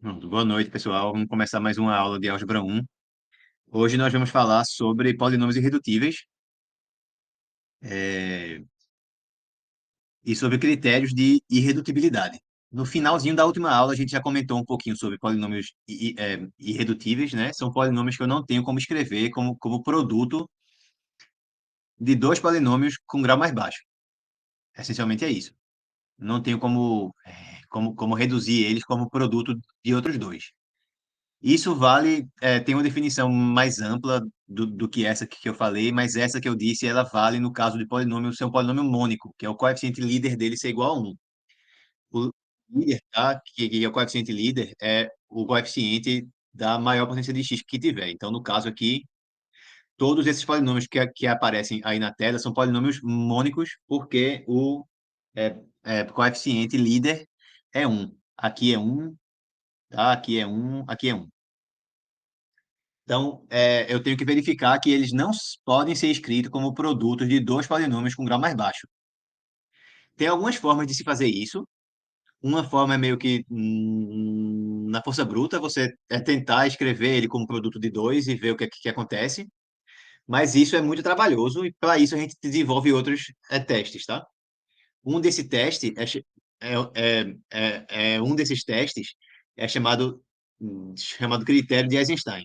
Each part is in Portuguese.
Pronto, boa noite, pessoal. Vamos começar mais uma aula de Álgebra 1. Hoje nós vamos falar sobre polinômios irredutíveis, e sobre critérios de irredutibilidade. No finalzinho da última aula, a gente já comentou um pouquinho sobre polinômios irredutíveis, né? São polinômios que eu não tenho como escrever como produto de dois polinômios com grau mais baixo. Essencialmente é isso. Não tenho como reduzir eles como produto de outros dois. Isso vale, tem uma definição mais ampla do que essa que eu falei, mas essa que eu disse, ela vale no caso de polinômio ser um polinômio mônico, que é o coeficiente líder dele ser igual a 1. O líder, tá? Que é o coeficiente líder, é o coeficiente da maior potência de x que tiver. Então, no caso aqui, todos esses polinômios que aparecem aí na tela são polinômios mônicos, porque o coeficiente líder é 1. Aqui é 1, tá? Aqui é 1, aqui é 1. Então, eu tenho que verificar que eles não podem ser escritos como produtos de dois polinômios com grau mais baixo. Tem algumas formas de se fazer isso. Uma forma é meio que na força bruta, você tentar escrever ele como produto de dois e ver o que acontece. Mas isso é muito trabalhoso e para isso a gente desenvolve outros testes, tá? Um desse teste um desses testes é chamado critério de Eisenstein.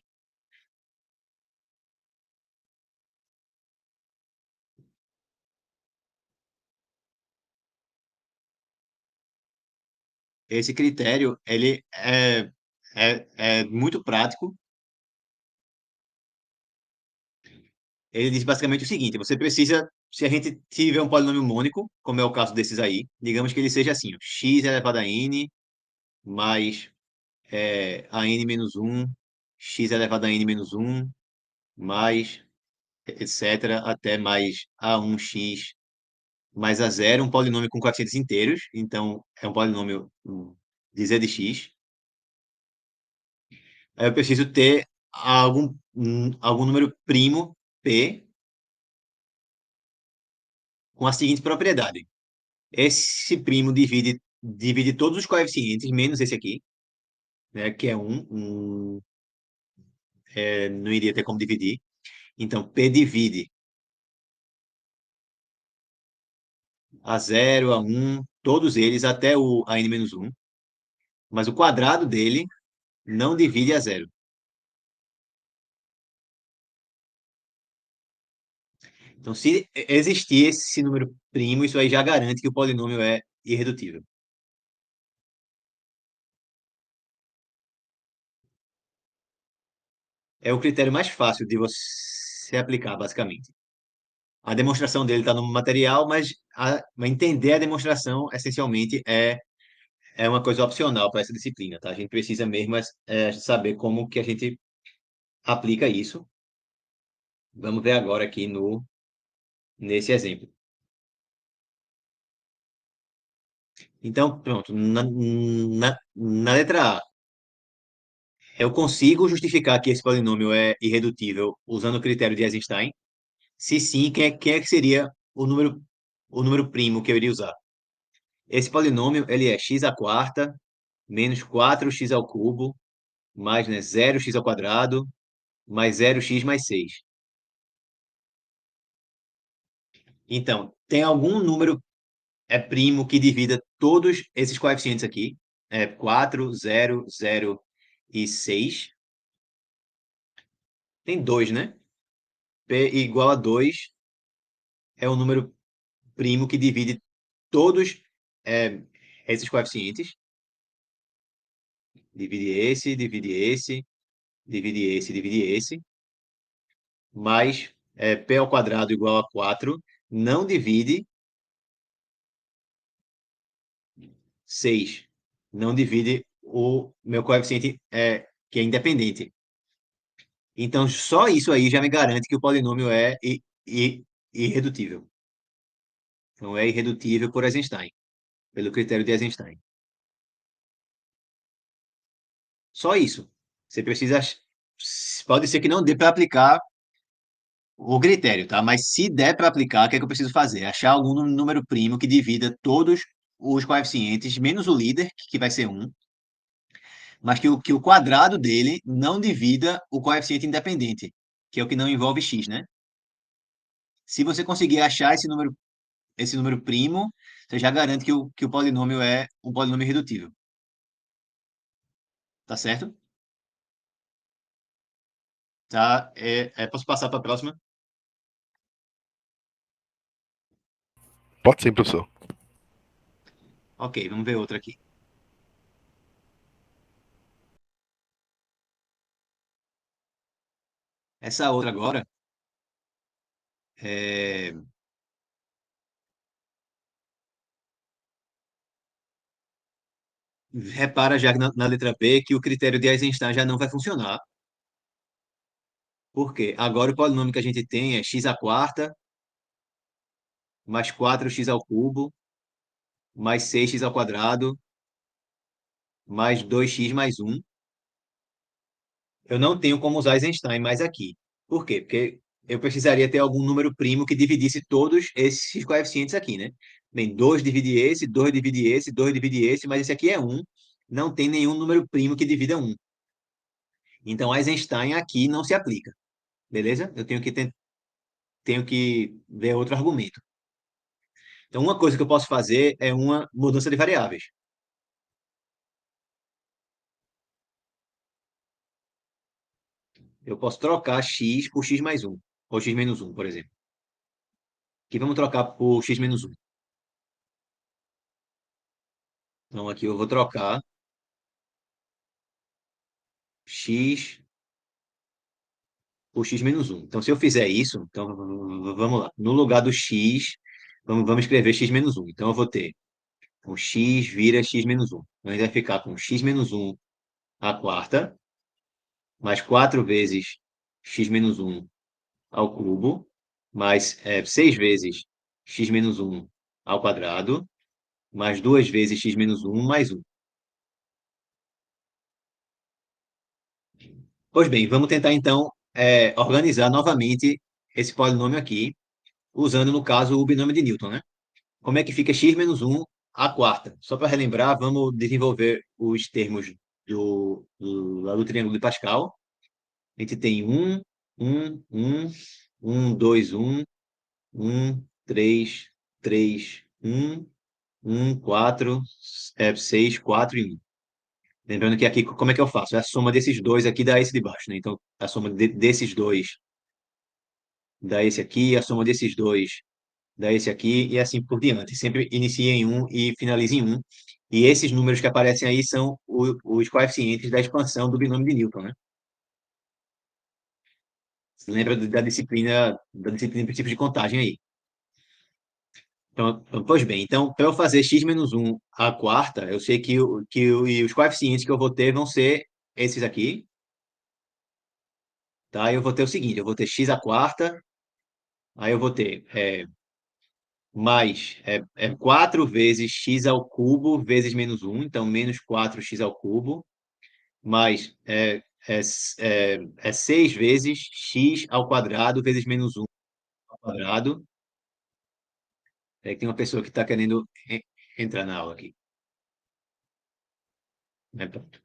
Esse critério, ele é muito prático. Ele diz basicamente o seguinte: você precisa, se a gente tiver um polinômio mônico, como é o caso desses aí, digamos que ele seja assim, ó, x elevado a n mais a n menos 1, x elevado a n menos 1, mais, etc., até mais a1x mais a zero, um polinômio com coeficientes inteiros, então é um polinômio de z de x. Aí eu preciso ter algum número primo, P, com a seguinte propriedade. Esse primo divide todos os coeficientes, menos esse aqui, né, que é 1. Não iria ter como dividir. Então, P divide a zero, a 1, todos eles até a n menos 1. Mas o quadrado dele não divide a zero. Então, se existir esse número primo, isso aí já garante que o polinômio é irredutível. É o critério mais fácil de você aplicar, basicamente. A demonstração dele está no material, mas entender a demonstração, essencialmente, é uma coisa opcional para essa disciplina, tá? A gente precisa mesmo saber como que a gente aplica isso. Vamos ver agora aqui nesse exemplo. Então, pronto, na letra A, eu consigo justificar que esse polinômio é irredutível usando o critério de Eisenstein? Se sim, quem é que seria o número primo que eu iria usar? Esse polinômio, ele é x à quarta menos 4x ao cubo mais, né, 0x ao quadrado mais 0x mais 6. Então, tem algum número primo que divida todos esses coeficientes aqui? 4, 0, 0 e 6. Tem dois, né? P igual a 2 é o número primo que divide todos é, esses coeficientes. Divide esse, divide esse, divide esse, divide esse. Mais P ao quadrado igual a 4 não divide 6. Não divide o meu coeficiente que é independente. Então, só isso aí já me garante que o polinômio é irredutível. Então, é irredutível por Eisenstein, pelo critério de Eisenstein. Só isso. Você precisa. Pode ser que não dê para aplicar o critério, tá? Mas se der para aplicar, o que é que eu preciso fazer? Achar algum número primo que divida todos os coeficientes, menos o líder, que vai ser 1, mas que o quadrado dele não divida o coeficiente independente, que é o que não envolve x, né? Se você conseguir achar esse número primo, você já garante que o polinômio é um polinômio irredutível, tá certo? Tá? Posso passar para a próxima? Pode sim, professor. Ok, vamos ver outra aqui. Essa outra agora, é, repara já na letra B que o critério de Eisenstein já não vai funcionar. Por quê? Agora o polinômio que a gente tem é x à quarta mais 4x ao cubo mais 6x ao quadrado mais 2x mais um. Eu não tenho como usar Eisenstein mais aqui. Por quê? Porque eu precisaria ter algum número primo que dividisse todos esses coeficientes aqui, né? Bem, 2 divide esse, 2 divide esse, 2 divide esse, mas esse aqui é um. Não tem nenhum número primo que divida um. Então, Eisenstein aqui não se aplica. Beleza? Tenho que ver outro argumento. Então, uma coisa que eu posso fazer é uma mudança de variáveis. Eu posso trocar x por x mais um, ou x menos um, por exemplo. Aqui vamos trocar por x menos um. Então, aqui eu vou trocar x por x menos um. Então, se eu fizer isso, então vamos lá. No lugar do x, vamos escrever x menos um. Então, eu vou ter o x vira x menos um. Então, ele vai ficar com x menos um à quarta, mais 4 vezes x menos um ao cubo, mais 6 vezes x menos um ao quadrado, mais 2 vezes x menos um mais um. Pois bem, vamos tentar então organizar novamente esse polinômio aqui, usando, no caso, o binômio de Newton, né? Como é que fica x menos um à quarta? Só para relembrar, vamos desenvolver os termos lá do triângulo de Pascal. A gente tem 2, 3, 3, 4, 6, 4 e um. Lembrando que aqui, como é que eu faço? É a soma desses dois aqui dá esse de baixo, né? Então, a soma desses dois dá esse aqui, a soma desses dois dá esse aqui, e assim por diante. Sempre inicia em um e finaliza em um. E esses números que aparecem aí são os coeficientes da expansão do binômio de Newton, né? Você lembra da disciplina de princípios de contagem aí. Então, pois bem, então, para eu fazer x menos um à quarta, eu sei e os coeficientes que eu vou ter vão ser esses aqui, tá? Eu vou ter o seguinte, eu vou ter x à quarta, aí eu vou ter mais 4 vezes x ao cubo vezes menos um, então menos 4x ao cubo, mais 6 vezes x ao quadrado vezes menos um ao quadrado. É que tem uma pessoa que está querendo entrar na aula aqui, né? Pronto.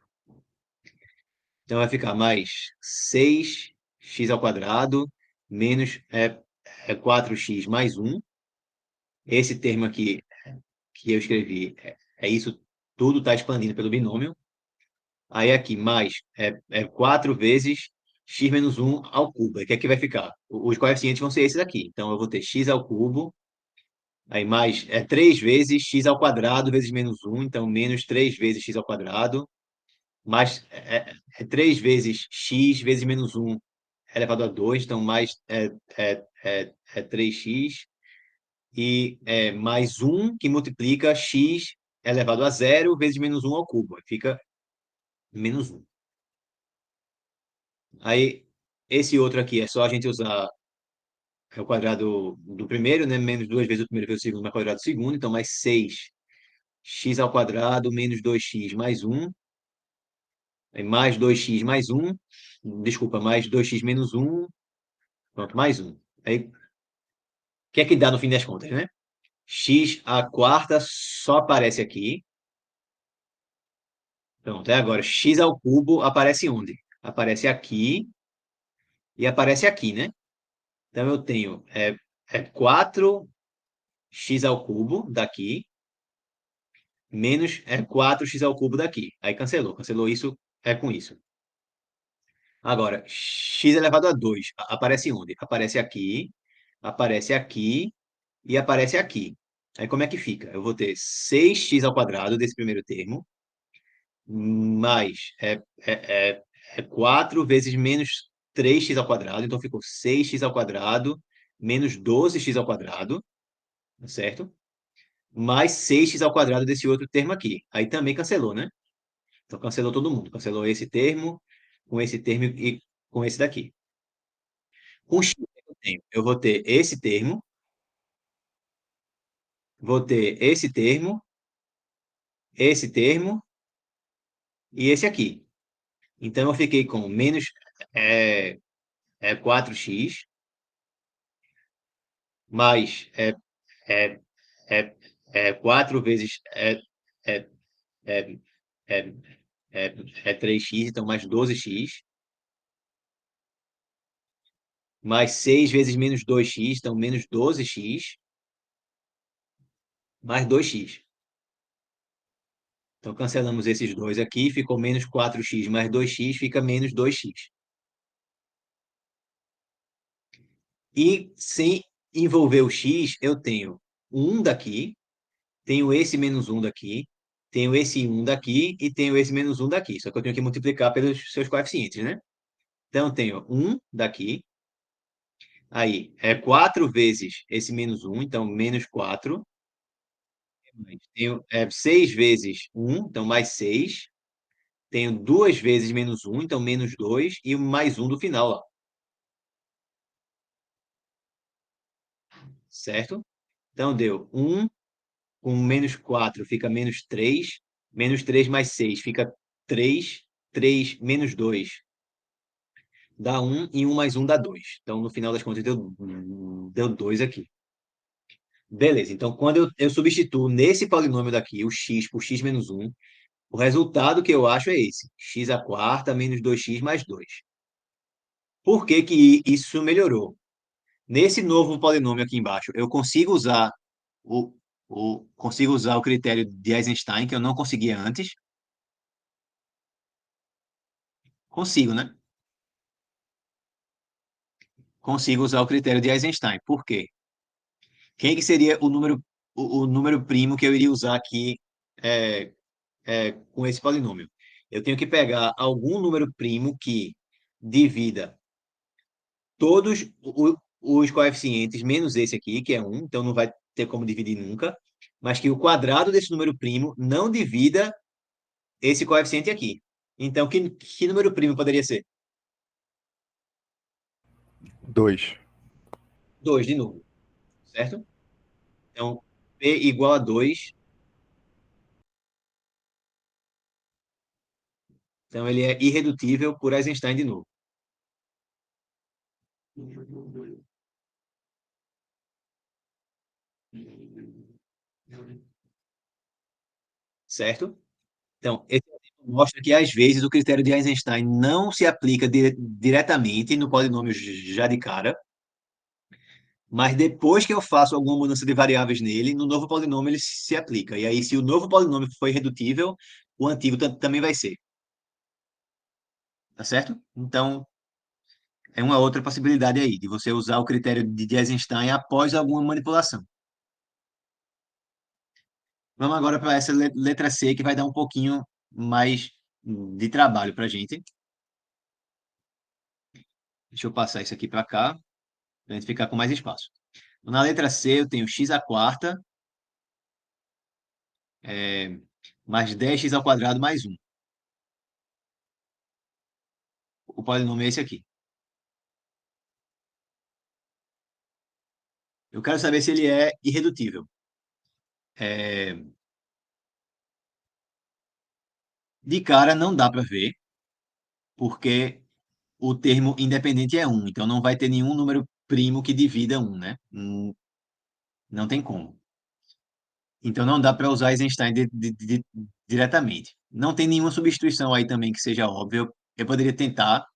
Então vai ficar mais 6x ao quadrado menos 4x mais um. Esse termo aqui que eu escrevi é isso tudo está expandindo pelo binômio. Aí aqui mais 4 vezes x menos um ao cubo. O que é que vai ficar? Os coeficientes vão ser esses aqui. Então eu vou ter x ao cubo, aí mais 3 vezes x ao quadrado vezes menos um, então menos 3 vezes x ao quadrado, mais 3 vezes x vezes menos um elevado a 2, então mais 3x, e mais um que multiplica x elevado a zero vezes menos um ao cubo. Fica menos um. Aí, esse outro aqui é só a gente usar o quadrado do primeiro, né? Menos 2 vezes o primeiro vezes o segundo, mais quadrado do segundo. Então, mais 6x ao quadrado menos 2x mais um. Aí, mais 2x mais um. Desculpa, mais 2x menos um. Pronto, mais um. Aí, o que é que dá no fim das contas, né? X à quarta só aparece aqui. Pronto, é agora. X ao cubo aparece onde? Aparece aqui e aparece aqui, né? Então eu tenho 4x ao cubo daqui, menos 4x ao cubo daqui. Aí cancelou. Cancelou isso com isso. Agora, x elevado a 2 aparece onde? Aparece aqui e aparece aqui. Aí como é que fica? Eu vou ter 6x ao quadrado desse primeiro termo, mais 4 vezes menos 3x ao quadrado, então ficou 6x ao quadrado menos 12x ao quadrado, tá certo? Mais 6x ao quadrado desse outro termo aqui. Aí também cancelou, né? Então cancelou todo mundo. Cancelou esse termo e com esse daqui. Com x eu tenho, eu vou ter esse termo, vou ter esse termo e esse aqui. Então eu fiquei com menos é, 4x mais é, 4 vezes é, é, é, 3x, então mais 12x, mais 6 vezes menos 2x, então menos 12x, mais 2x. Então cancelamos esses dois aqui, ficou menos 4x mais 2x, fica menos 2x. E sem envolver o x, eu tenho 1 daqui, tenho esse menos 1 daqui, tenho esse 1 daqui e tenho esse menos 1 daqui. Só que eu tenho que multiplicar pelos seus coeficientes, né? Então, eu tenho 1 daqui, aí 4 vezes esse menos 1, então menos 4. Tenho 6 vezes 1, então mais 6. Tenho 2 vezes menos 1, então menos 2. E mais 1 do final, ó, certo? Então, deu 1 com menos 4 fica menos 3. Menos 3 mais 6 fica 3. 3 menos 2 dá 1 e 1 mais 1 dá 2. Então, no final das contas, deu 2 aqui. Beleza, então quando eu substituo nesse polinômio daqui o x por x menos 1, o resultado que eu acho é esse: x à quarta menos 2x mais 2. Por que que isso melhorou? Nesse novo polinômio aqui embaixo, eu o, consigo usar o critério de Eisenstein, que eu não conseguia antes. Consigo, né? Consigo usar o critério de Eisenstein. Por quê? Quem que seria o número primo que eu iria usar aqui é, com esse polinômio? Eu tenho que pegar algum número primo que divida todos os coeficientes, menos esse aqui, que é 1, então não vai ter como dividir nunca, mas que o quadrado desse número primo não divida esse coeficiente aqui. Então, que número primo poderia ser? 2. 2 de novo, certo? Então, P igual a 2. Então, ele é irredutível por Eisenstein de novo, certo? Então, esse exemplo mostra que, às vezes, o critério de Eisenstein não se aplica diretamente no polinômio já de cara, mas depois que eu faço alguma mudança de variáveis nele, no novo polinômio ele se aplica. E aí, se o novo polinômio foi irredutível, o antigo também vai ser. Tá certo? Então, é uma outra possibilidade aí, de você usar o critério de Eisenstein após alguma manipulação. Vamos agora para essa letra C, que vai dar um pouquinho mais de trabalho para a gente. Deixa eu passar isso aqui para cá, para a gente ficar com mais espaço. Na letra C, eu tenho x à quarta, é, mais 10x ao quadrado mais 1. O polinômio é esse aqui. Eu quero saber se ele é irredutível. É, de cara, não dá para ver, porque o termo independente é 1, então não vai ter nenhum número primo que divida 1, né? Não tem como. Então não dá para usar Eisenstein diretamente. Não tem nenhuma substituição aí também que seja óbvia. Eu poderia tentar,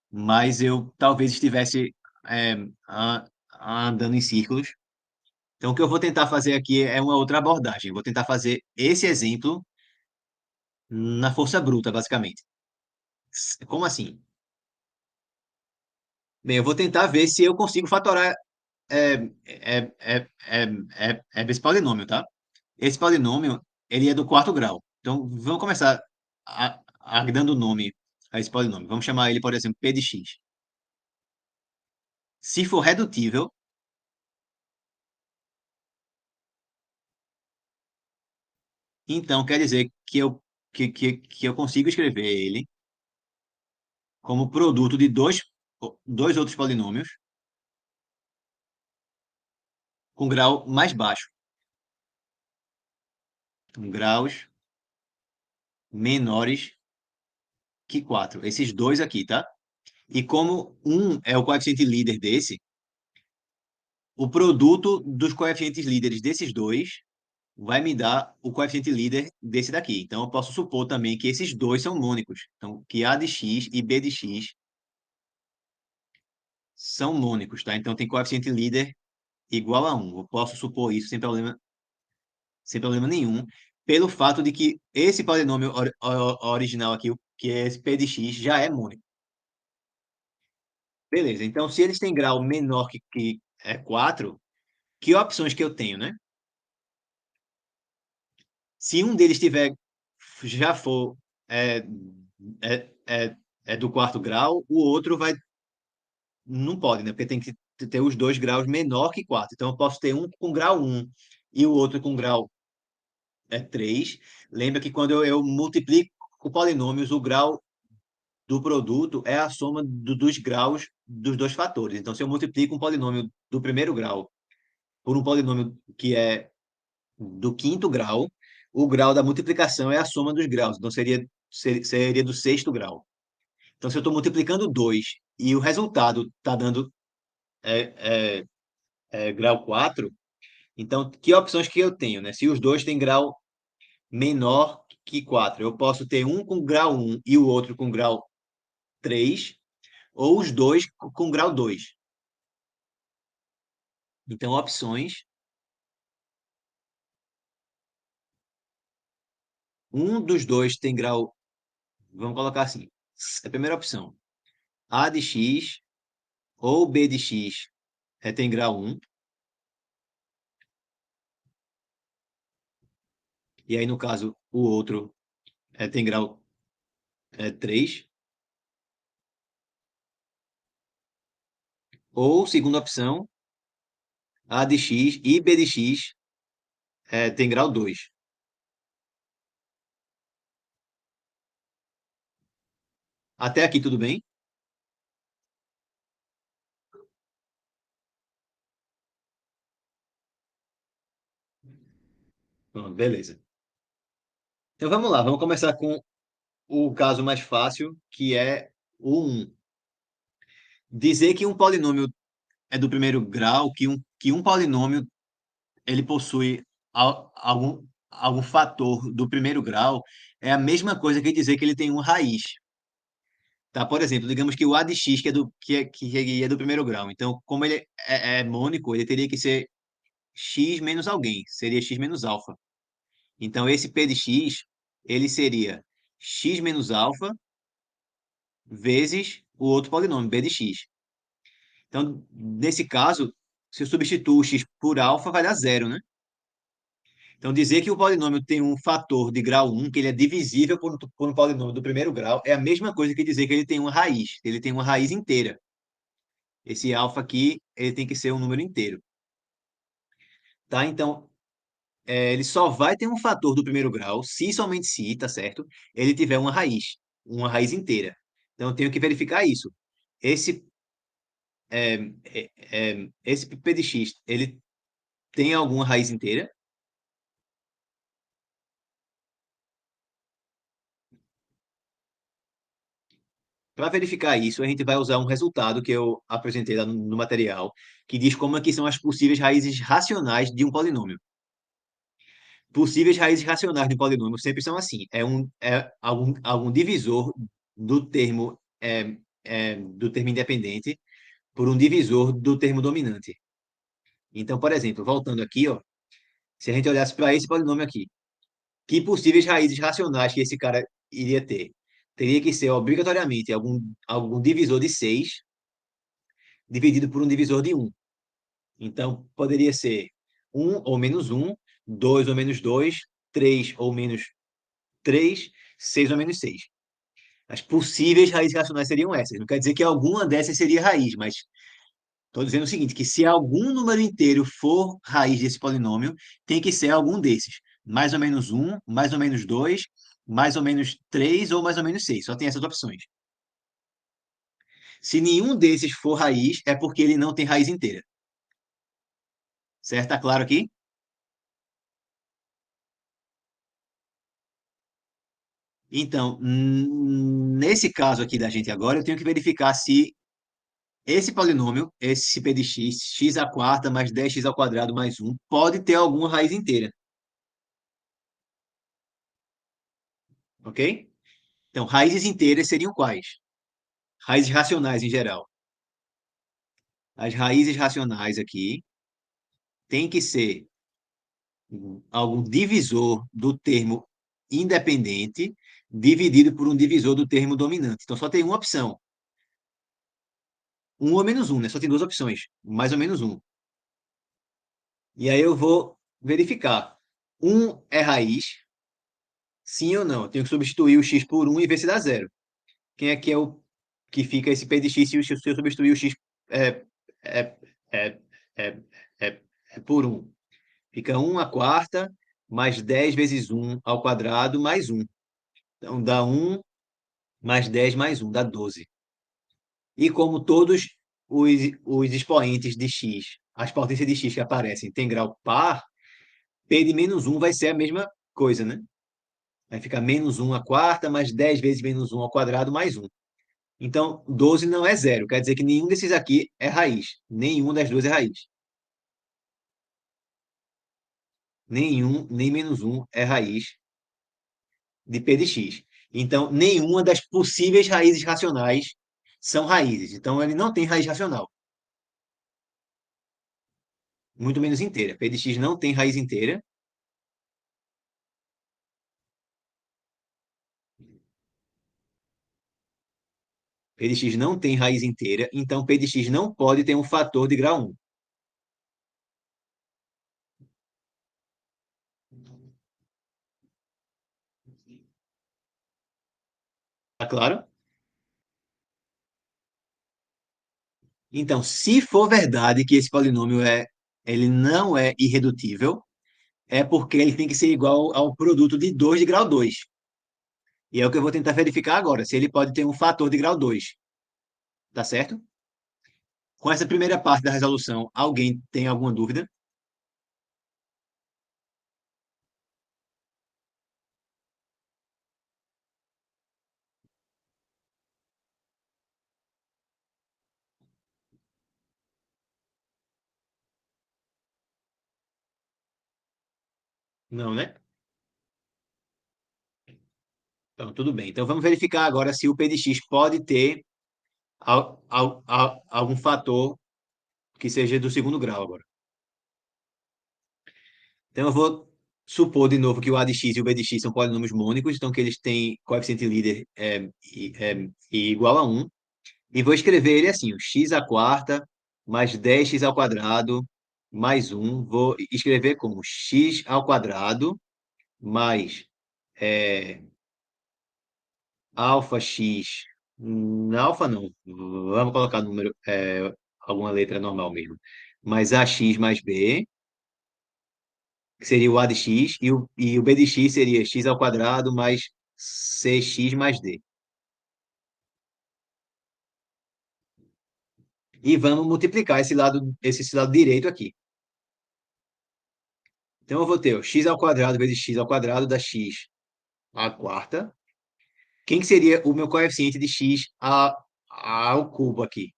mas eu talvez estivesse é, andando em círculos. Então, o que eu vou tentar fazer aqui é uma outra abordagem. Eu vou tentar fazer esse exemplo na força bruta, basicamente. Como assim? Bem, eu vou tentar ver se eu consigo fatorar é, esse polinômio, tá? Esse polinômio, ele é do quarto grau. Então, vamos começar dando nome a esse polinômio. Vamos chamar ele, por exemplo, p de x. Se for redutível, então quer dizer que eu consigo escrever ele como produto de dois outros polinômios com grau mais baixo, com graus menores que 4. Esses dois aqui, tá? E como um é o coeficiente líder desse, o produto dos coeficientes líderes desses dois vai me dar o coeficiente líder desse daqui. Então, eu posso supor também que esses dois são mônicos. Então, que A de x e B de x são mônicos, tá? Então, tem coeficiente líder igual a 1. Eu posso supor isso sem problema nenhum, pelo fato de que esse polinômio original aqui, que é esse P de x, já é mônico. Beleza, então se eles têm grau menor que 4, que opções que eu tenho, né? Se um deles tiver, já for é, é, é do quarto grau, o outro não pode, né? Porque tem que ter os dois graus menor que 4. Então eu posso ter um com grau 1 e o outro com grau 3. Lembra que quando eu multiplico polinômios, o grau do produto é a soma dos graus dos dois fatores. Então, se eu multiplico um polinômio do primeiro grau por um polinômio que é do quinto grau, o grau da multiplicação é a soma dos graus. Então, seria do sexto grau. Então, se eu estou multiplicando 2 e o resultado está dando é, grau 4, então, que opções que eu tenho, né? Se os dois têm grau menor que 4, eu posso ter um com grau 1 e o outro com grau 3, ou os dois com grau 2. Então, opções. Um dos dois tem grau. Vamos colocar assim. A primeira opção. A de x ou B de x tem grau 1. E aí, no caso, o outro tem grau 3. Ou, segunda opção, A de x e B de x tem grau 2. Até aqui, tudo bem? Pronto, beleza. Então, vamos lá. Vamos começar com o caso mais fácil, que é o 1. Dizer que um polinômio é do primeiro grau, que um polinômio ele possui algum fator do primeiro grau, é a mesma coisa que dizer que ele tem uma raiz. Tá? Por exemplo, digamos que o a de x, que é do primeiro grau. Então, como ele é mônico, ele teria que ser x menos alguém, seria x menos alfa. Então, esse p de x, ele seria x menos alfa vezes o outro polinômio, b de x. Então, nesse caso, se eu substituo o x por alfa, vai dar zero, né? Então, dizer que o polinômio tem um fator de grau 1, que ele é divisível por um polinômio do primeiro grau, é a mesma coisa que dizer que ele tem uma raiz. Ele tem uma raiz inteira. Esse alfa aqui, ele tem que ser um número inteiro. Tá? Então, ele só vai ter um fator do primeiro grau, se e somente se, tá certo? Ele tiver uma raiz inteira. Então, eu tenho que verificar isso. Esse, esse p de x, ele tem alguma raiz inteira? Para verificar isso, a gente vai usar um resultado que eu apresentei lá no material, que diz como é que são as possíveis raízes racionais de um polinômio. Possíveis raízes racionais de um polinômio sempre são assim. É algum divisor do termo, do termo independente por um divisor do termo dominante. Então, por exemplo, voltando aqui, ó, se a gente olhasse para esse polinômio aqui, que possíveis raízes racionais que esse cara iria ter? Teria que ser obrigatoriamente algum divisor de 6 dividido por um divisor de um. Então, poderia ser um ou menos um, 2 ou menos 2, 3 ou menos 3, 6 ou menos 6. As possíveis raízes racionais seriam essas. Não quer dizer que alguma dessas seria raiz, mas estou dizendo o seguinte, que se algum número inteiro for raiz desse polinômio, tem que ser algum desses. Mais ou menos um, mais ou menos dois, mais ou menos três ou mais ou menos seis. Só tem essas opções. Se nenhum desses for raiz, é porque ele não tem raiz inteira. Certo? Tá claro aqui? Então, nesse caso aqui da gente agora, eu tenho que verificar se esse polinômio, esse p de x, x à quarta mais 10x ao quadrado mais um, pode ter alguma raiz inteira. Ok? Então, raízes inteiras seriam quais? Raízes racionais em geral. As raízes racionais aqui tem que ser algum divisor do termo independente dividido por um divisor do termo dominante. Então, só tem uma opção. Um ou menos um, né? Só tem duas opções. Mais ou menos um. E aí eu vou verificar. Um é raiz, sim ou não. Eu tenho que substituir o x por um e ver se dá zero. Quem é que é o que fica esse p de x se eu substituir o x é, é, é, é, por um? Fica um à quarta mais 10 vezes um ao quadrado mais um. Então dá um mais 10 mais um, dá 12. E como todos os expoentes de x, as potências de x que aparecem têm grau par, p de menos um vai ser a mesma coisa, né? Vai ficar menos um à quarta mais 10 vezes menos um ao quadrado mais um. Então, 12 não é zero. Quer dizer que nenhum desses aqui é raiz. Nenhuma das duas é raiz. Nenhum, nem menos um é raiz de p de x. Então, nenhuma das possíveis raízes racionais são raízes. Então, ele não tem raiz racional. Muito menos inteira. P de x não tem raiz inteira. P de x não tem raiz inteira. Então, P de x não pode ter um fator de grau 1. Tá claro? Então, se for verdade que esse polinômio ele não é irredutível, é porque ele tem que ser igual ao produto de 2 de grau 2. E é o que eu vou tentar verificar agora, se ele pode ter um fator de grau 2. Tá certo? Com essa primeira parte da resolução, alguém tem alguma dúvida? Não, né? Então, tudo bem. Então, vamos verificar agora se o P de x pode ter algum fator que seja do segundo grau agora. Então, eu vou supor de novo que o a de x e o b de x são polinômios mônicos, então que eles têm coeficiente líder igual a 1. E vou escrever ele assim, o x à quarta mais 10x ao quadrado mais 1. Vou escrever como x ao quadrado mais alfa x. Alfa não, vamos colocar número, alguma letra normal mesmo. Mais ax mais b, que seria o a de x, e o b de x seria x ao quadrado mais cx mais d. E vamos multiplicar esse lado direito aqui. Então, eu vou ter o x ao quadrado vezes x ao quadrado dá x à quarta. Quem que seria o meu coeficiente de x ao cubo aqui?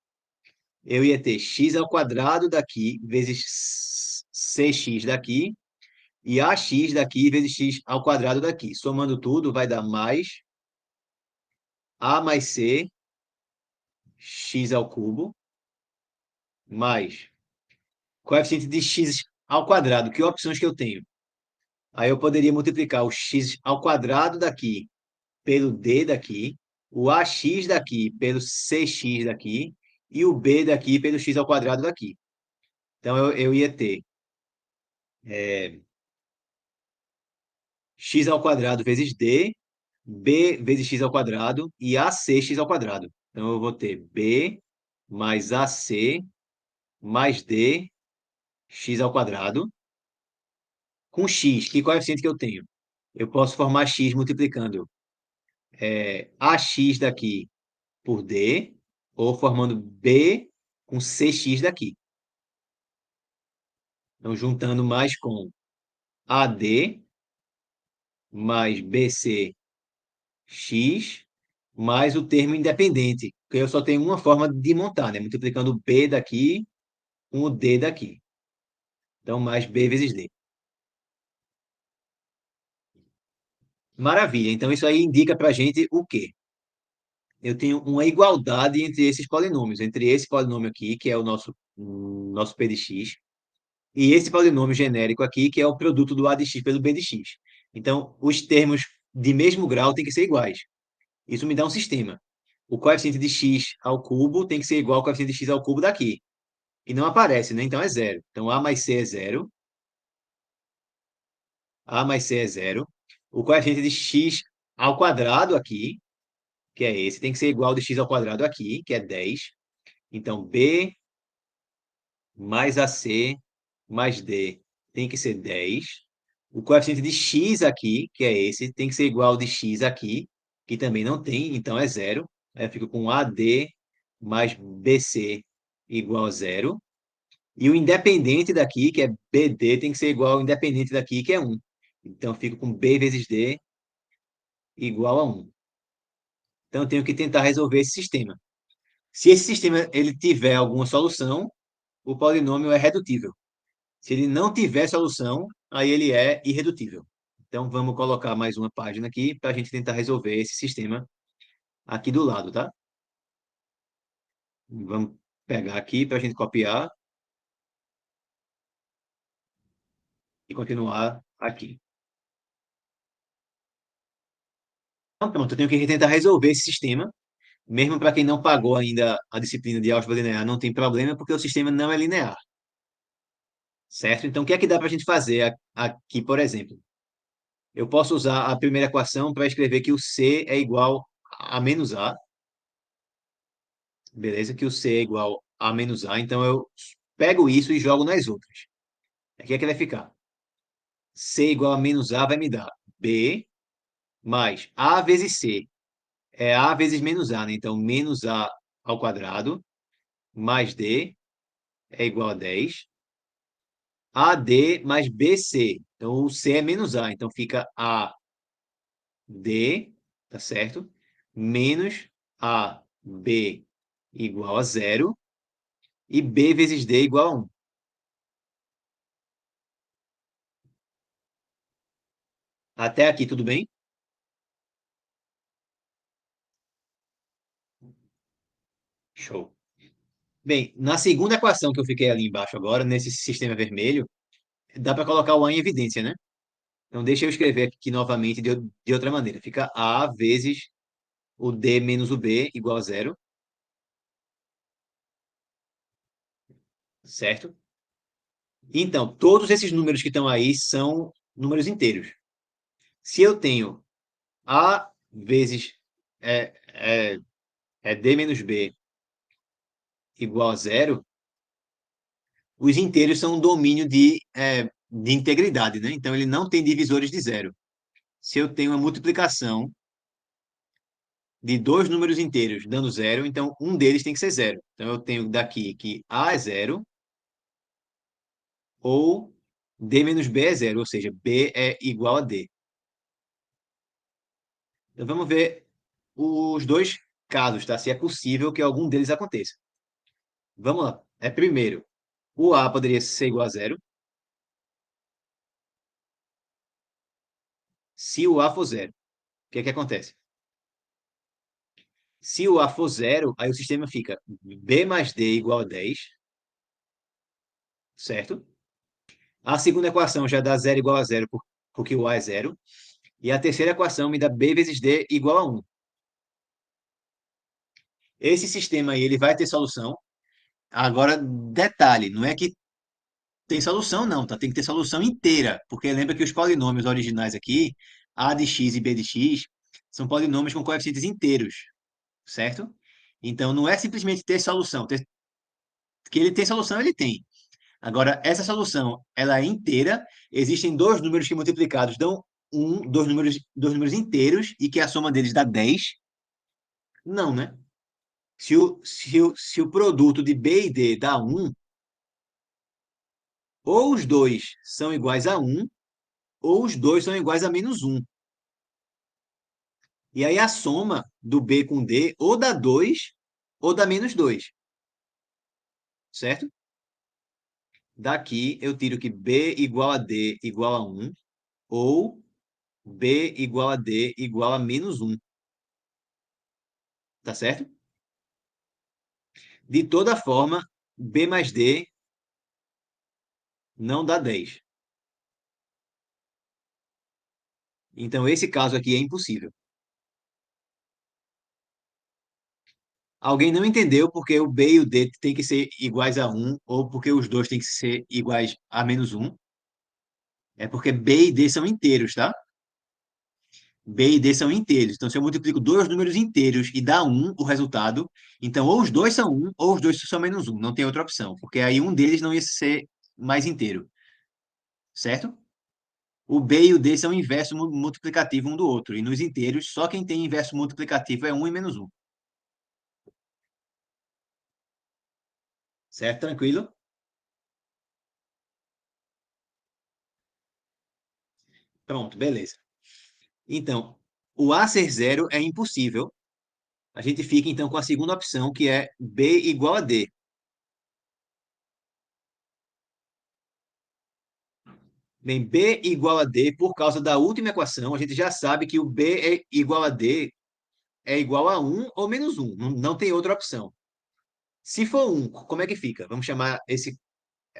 Eu ia ter x ao quadrado daqui vezes cx daqui e ax daqui vezes x ao quadrado daqui. Somando tudo, vai dar mais a mais c, x ao cubo, mais coeficiente de x ao quadrado. Que opções que eu tenho? Aí eu poderia multiplicar o x ao quadrado daqui pelo d daqui, o ax daqui pelo cx daqui e o b daqui pelo x ao quadrado daqui. Então eu ia ter x ao quadrado vezes d, b vezes x ao quadrado e ac ao quadrado. Então eu vou ter b mais ac mais d x ao quadrado com x. Que coeficiente que eu tenho? Eu posso formar x multiplicando ax daqui por d, ou formando b com cx daqui. Então, juntando mais com AD mais BCX mais o termo independente, porque eu só tenho uma forma de montar, né? Multiplicando o B daqui com o D daqui. Então, mais B vezes D. Maravilha. Então, isso aí indica para a gente o quê? Eu tenho uma igualdade entre esses polinômios, entre esse polinômio aqui, que é o nosso P de x, e esse polinômio genérico aqui, que é o produto do A de x pelo B de x. Então, os termos de mesmo grau têm que ser iguais. Isso me dá um sistema. O coeficiente de x ao cubo tem que ser igual ao coeficiente de x ao cubo daqui. E não aparece, né? Então é zero. Então A mais C é zero. A mais C é zero. O coeficiente de x ao quadrado aqui, que é esse, tem que ser igual ao de x ao quadrado aqui, que é 10. Então B mais AC mais D tem que ser 10. O coeficiente de x aqui, que é esse, tem que ser igual ao de x aqui, que também não tem, então é zero. Aí eu fico com AD mais BC igual a zero. E o independente daqui, que é BD, tem que ser igual ao independente daqui, que é 1. Então eu fico com B vezes D igual a 1. Então eu tenho que tentar resolver esse sistema. Se esse sistema ele tiver alguma solução, o polinômio é redutível. Se ele não tiver solução, aí ele é irredutível. Então, vamos colocar mais uma página aqui para a gente tentar resolver esse sistema aqui do lado, tá? Vamos pegar aqui para a gente copiar e continuar aqui. Então, pronto, eu tenho que tentar resolver esse sistema. Mesmo para quem não pagou ainda a disciplina de álgebra linear, não tem problema, porque o sistema não é linear, certo? Então, o que é que dá para a gente fazer aqui, por exemplo? Eu posso usar a primeira equação para escrever que o C é igual a menos A, beleza? Que o C é igual a menos A. Então, eu pego isso e jogo nas outras. Aqui é que vai ficar. C igual a menos A vai me dar B mais A vezes C. É A vezes menos A, né? Então, menos A ao quadrado mais D é igual a 10. AD mais BC. Então, o C é menos A. Então, fica AD, tá certo? Menos AB igual a zero. E B vezes D igual a 1. Até aqui, tudo bem? Show. Bem, na segunda equação que eu fiquei ali embaixo agora, nesse sistema vermelho, dá para colocar o A em evidência, né? Então, deixa eu escrever aqui novamente de outra maneira. Fica A vezes o D menos o B igual a zero, certo? Então, todos esses números que estão aí são números inteiros. Se eu tenho A vezes é, é, D menos B igual a zero, os inteiros são um domínio de integridade, né? Então, ele não tem divisores de zero. Se eu tenho uma multiplicação de dois números inteiros dando zero, então um deles tem que ser zero. Então, eu tenho daqui que A é zero ou D menos B é zero, ou seja, B é igual a D. Então, vamos ver os dois casos, tá? Se é possível que algum deles aconteça. Vamos lá. Primeiro, o A poderia ser igual a zero. Se o A for zero, o que é que acontece? Se o A for zero, aí o sistema fica B mais D igual a 10, certo? A segunda equação já dá zero igual a zero, porque o A é zero. E a terceira equação me dá B vezes D igual a 1. Esse sistema aí, ele vai ter solução. Agora, detalhe, não é que tem solução não, tá? Tem que ter solução inteira, porque lembra que os polinômios originais aqui, A de x e B de x, são polinômios com coeficientes inteiros, certo? Então, não é simplesmente ter solução. Que ele tem solução, ele tem. Agora, essa solução, ela é inteira. Existem dois números que multiplicados dão dois números inteiros e que a soma deles dá 10. Não, né? Se o produto de B e D dá 1, ou os dois são iguais a 1, ou os dois são iguais a menos 1. E aí a soma do B com D ou dá 2 ou dá menos 2, certo? Daqui eu tiro que B igual a D igual a 1, ou B igual a D igual a menos 1, tá certo? De toda forma, B mais D não dá 10. Então, esse caso aqui é impossível. Alguém não entendeu porque o B e o D têm que ser iguais a 1, ou porque os dois têm que ser iguais a menos 1. É porque B e D são inteiros, tá? B e D são inteiros. Então, se eu multiplico dois números inteiros e dá 1 o resultado, então ou os dois são 1 ou os dois são menos 1. Não tem outra opção, porque aí um deles não ia ser mais inteiro, certo? O B e o D são inverso multiplicativo um do outro. E nos inteiros, só quem tem inverso multiplicativo é 1 e menos 1. Certo? Tranquilo? Pronto, beleza. Então, o A ser zero é impossível. A gente fica então com a segunda opção, que é B igual a D. Bem, B igual a D, por causa da última equação, a gente já sabe que o B é igual a D é igual a 1 ou menos 1. Não tem outra opção. Se for 1, como é que fica? Vamos chamar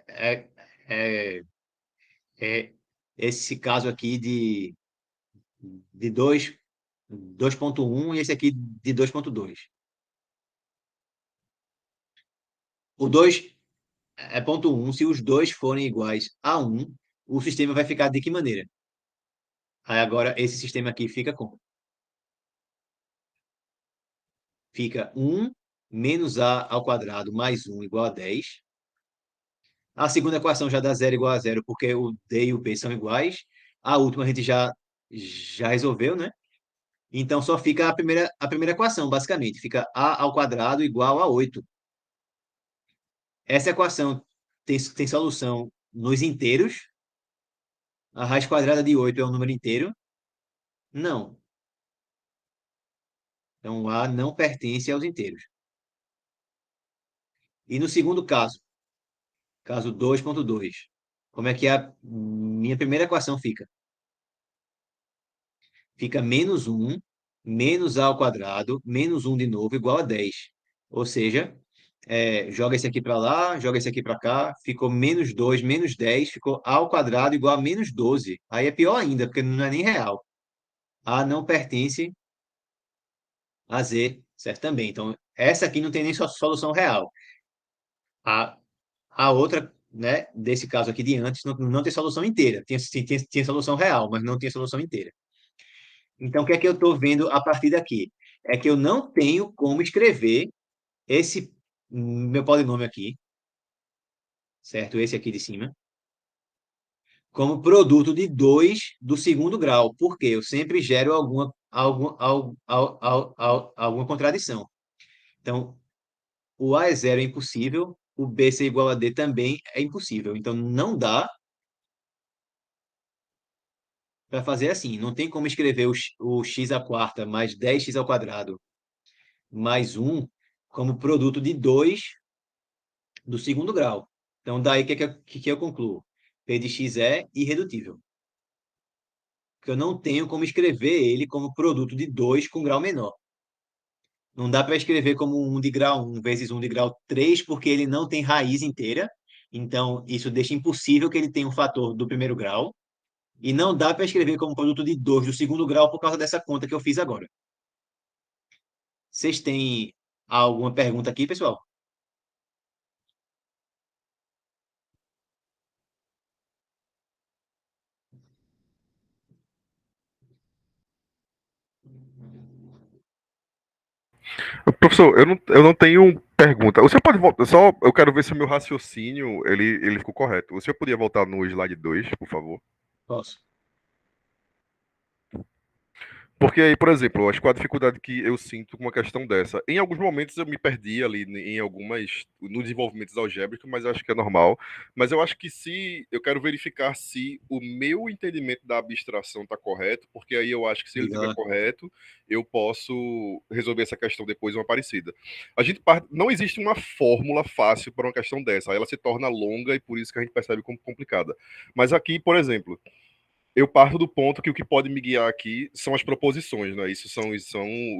é, é, é, esse caso aqui de 2.1 e esse aqui de 2.2. O 2 é ponto 1. Se os dois forem iguais a 1, o sistema vai ficar de que maneira? Aí agora esse sistema aqui fica como? Fica 1 menos a ao quadrado mais 1 igual a 10. A segunda equação já dá zero igual a zero, porque o D e o B são iguais. A última a gente já resolveu, né? Então só fica a primeira equação, basicamente. Fica a ao quadrado igual a 8. Essa equação tem solução nos inteiros. A raiz quadrada de 8 é um número inteiro? Não. Então A não pertence aos inteiros. E no segundo caso 2.2, como é que a minha primeira equação fica? Fica menos 1, menos a ao quadrado, menos 1 de novo, igual a 10. Ou seja, joga esse aqui para lá, joga esse aqui para cá, ficou menos 2, menos 10, ficou a ao quadrado igual a menos 12. Aí é pior ainda, porque não é nem real. A não pertence a Z, certo? Também. Então, essa aqui não tem nem solução real. A, a outra, né, desse caso aqui de antes, não tem solução inteira. Tinha solução real, mas não tinha solução inteira. Então, o que é que eu estou vendo a partir daqui? É que eu não tenho como escrever esse meu polinômio aqui, certo? Esse aqui de cima, como produto de 2 do segundo grau, porque eu sempre gero alguma contradição. Então, o A é zero é impossível, o B ser igual a D também é impossível. Então, não dá para fazer assim. Não tem como escrever o x à quarta mais 10x ao quadrado mais 1 como produto de 2 do segundo grau. Então, daí que eu concluo? P de x é irredutível. porque eu não tenho como escrever ele como produto de 2 com grau menor. Não dá para escrever como um de grau 1 vezes um de grau 3 porque ele não tem raiz inteira. Então, isso deixa impossível que ele tenha um fator do primeiro grau. E não dá para escrever como produto de 2 do segundo grau por causa dessa conta que eu fiz agora. Vocês têm alguma pergunta aqui, pessoal? Professor, eu não tenho pergunta. Você pode voltar, só eu quero ver se o meu raciocínio ele ficou correto. Você podia voltar no slide 2, por favor? Posso. Porque aí, por exemplo, eu acho que a dificuldade que eu sinto com uma questão dessa, em alguns momentos eu me perdi ali em algumas, no desenvolvimento algébrico, mas eu acho que é normal. Mas eu acho que se, eu quero verificar se o meu entendimento da abstração está correto, porque aí eu acho que se ele Diga estiver lá. correto, eu posso resolver essa questão depois, uma parecida. A gente parte, não existe uma fórmula fácil para uma questão dessa, aí ela se torna longa e por isso que a gente percebe como complicada. Mas aqui, por exemplo, eu parto do ponto que o que pode me guiar aqui são as proposições, né? Isso são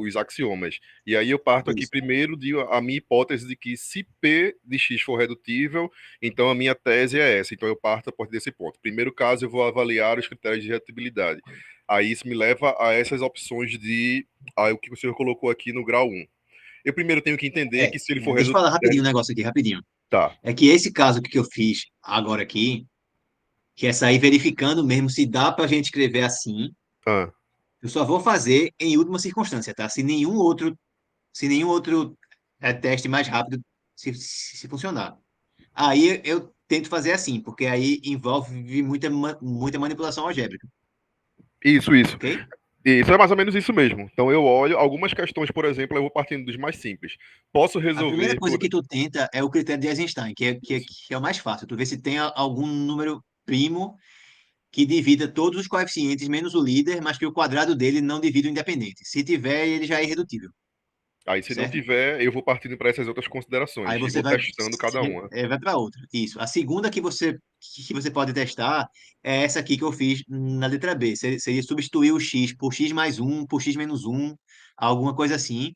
os axiomas. E aí eu parto aqui Isso. primeiro de a minha hipótese de que se P de X for redutível, então a minha tese é essa. Então eu parto a partir desse ponto. Primeiro caso, eu vou avaliar os critérios de redutibilidade. Aí isso me leva a essas opções de o que o senhor colocou aqui no grau um. Eu primeiro tenho que entender que se ele for Deixa eu falar rapidinho um redutível. negócio aqui, rapidinho. Tá. É que esse caso que eu fiz agora aqui, que é sair verificando mesmo se dá para a gente escrever assim, Ah, eu só vou fazer em última circunstância, tá? Se nenhum outro teste mais rápido se funcionar. Aí eu tento fazer assim, porque aí envolve muita manipulação algébrica, isso. ok? Isso é mais ou menos isso mesmo. Então eu olho algumas questões, por exemplo, eu vou partindo dos mais simples. Posso A primeira resolver coisa por que tu tenta é o critério de Eisenstein, isso. que é o mais fácil. Tu vê se tem algum número primo que divida todos os coeficientes menos o líder, mas que o quadrado dele não divide o independente. Se tiver, ele já é irredutível, Aí se não certo? tiver, eu vou partindo para essas outras Aí considerações e você vou testando cada uma. vai para outra. Isso. A segunda que você pode testar é essa aqui que eu fiz na letra B. Seria substituir o x por x mais um, por x menos um, alguma coisa assim,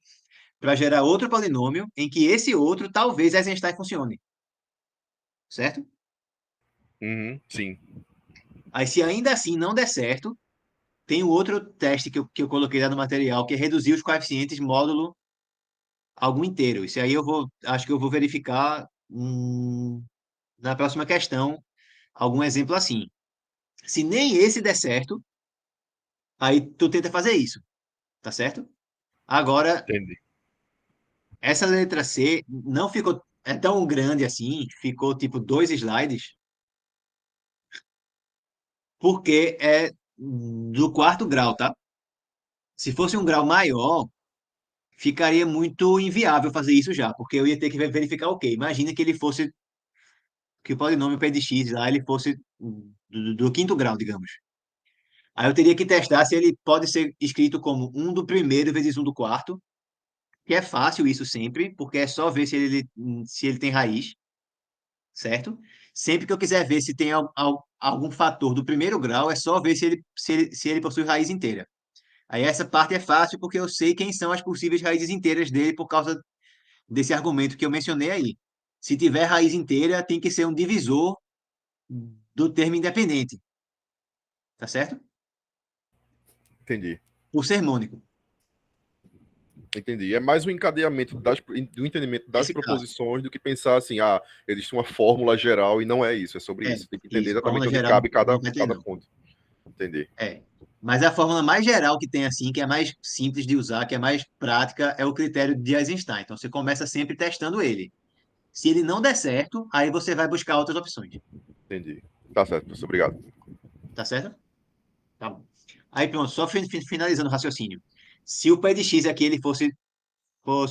para gerar outro polinômio em que esse outro talvez Eisenstein funcione, certo? Uhum, sim, Aí se ainda assim não der certo, tem o outro teste que eu coloquei lá no material, que é reduzir os coeficientes módulo algum inteiro. Isso aí acho que eu vou verificar na próxima questão algum exemplo assim. Se nem esse der certo, aí tu tenta fazer isso, tá certo? Agora, entendi. essa letra C não ficou é tão grande assim, ficou tipo 2 slides, porque é do quarto grau, tá? Se fosse um grau maior, ficaria muito inviável fazer isso já, porque eu ia ter que verificar o quê? Imagina que ele fosse, que o polinômio P de x lá, ele fosse do quinto grau, digamos. Aí eu teria que testar se ele pode ser escrito como um do primeiro vezes um do quarto, que é fácil isso sempre, porque é só ver se ele tem raiz, certo? Sempre que eu quiser ver se tem algum fator do primeiro grau, é só ver se ele possui raiz inteira. Aí essa parte é fácil porque eu sei quem são as possíveis raízes inteiras dele por causa desse argumento que eu mencionei aí. Se tiver raiz inteira, tem que ser um divisor do termo independente, tá certo? Entendi. Por ser mônico, Entendi. É mais um encadeamento do entendimento das nesse caso. proposições do que pensar assim, existe uma fórmula geral e não é isso, é sobre É, isso. Tem que entender isso. exatamente Fórmula onde geral cabe não vai ter, cada não. ponto. Entendi. É. Mas a fórmula mais geral que tem assim, que é mais simples de usar, que é mais prática, é o critério de Eisenstein. Então você começa sempre testando ele. Se ele não der certo, aí você vai buscar outras opções. Entendi. Tá certo, professor. Obrigado. Tá certo? Tá bom. Aí pronto, só finalizando o raciocínio. Se o P de x aqui ele fosse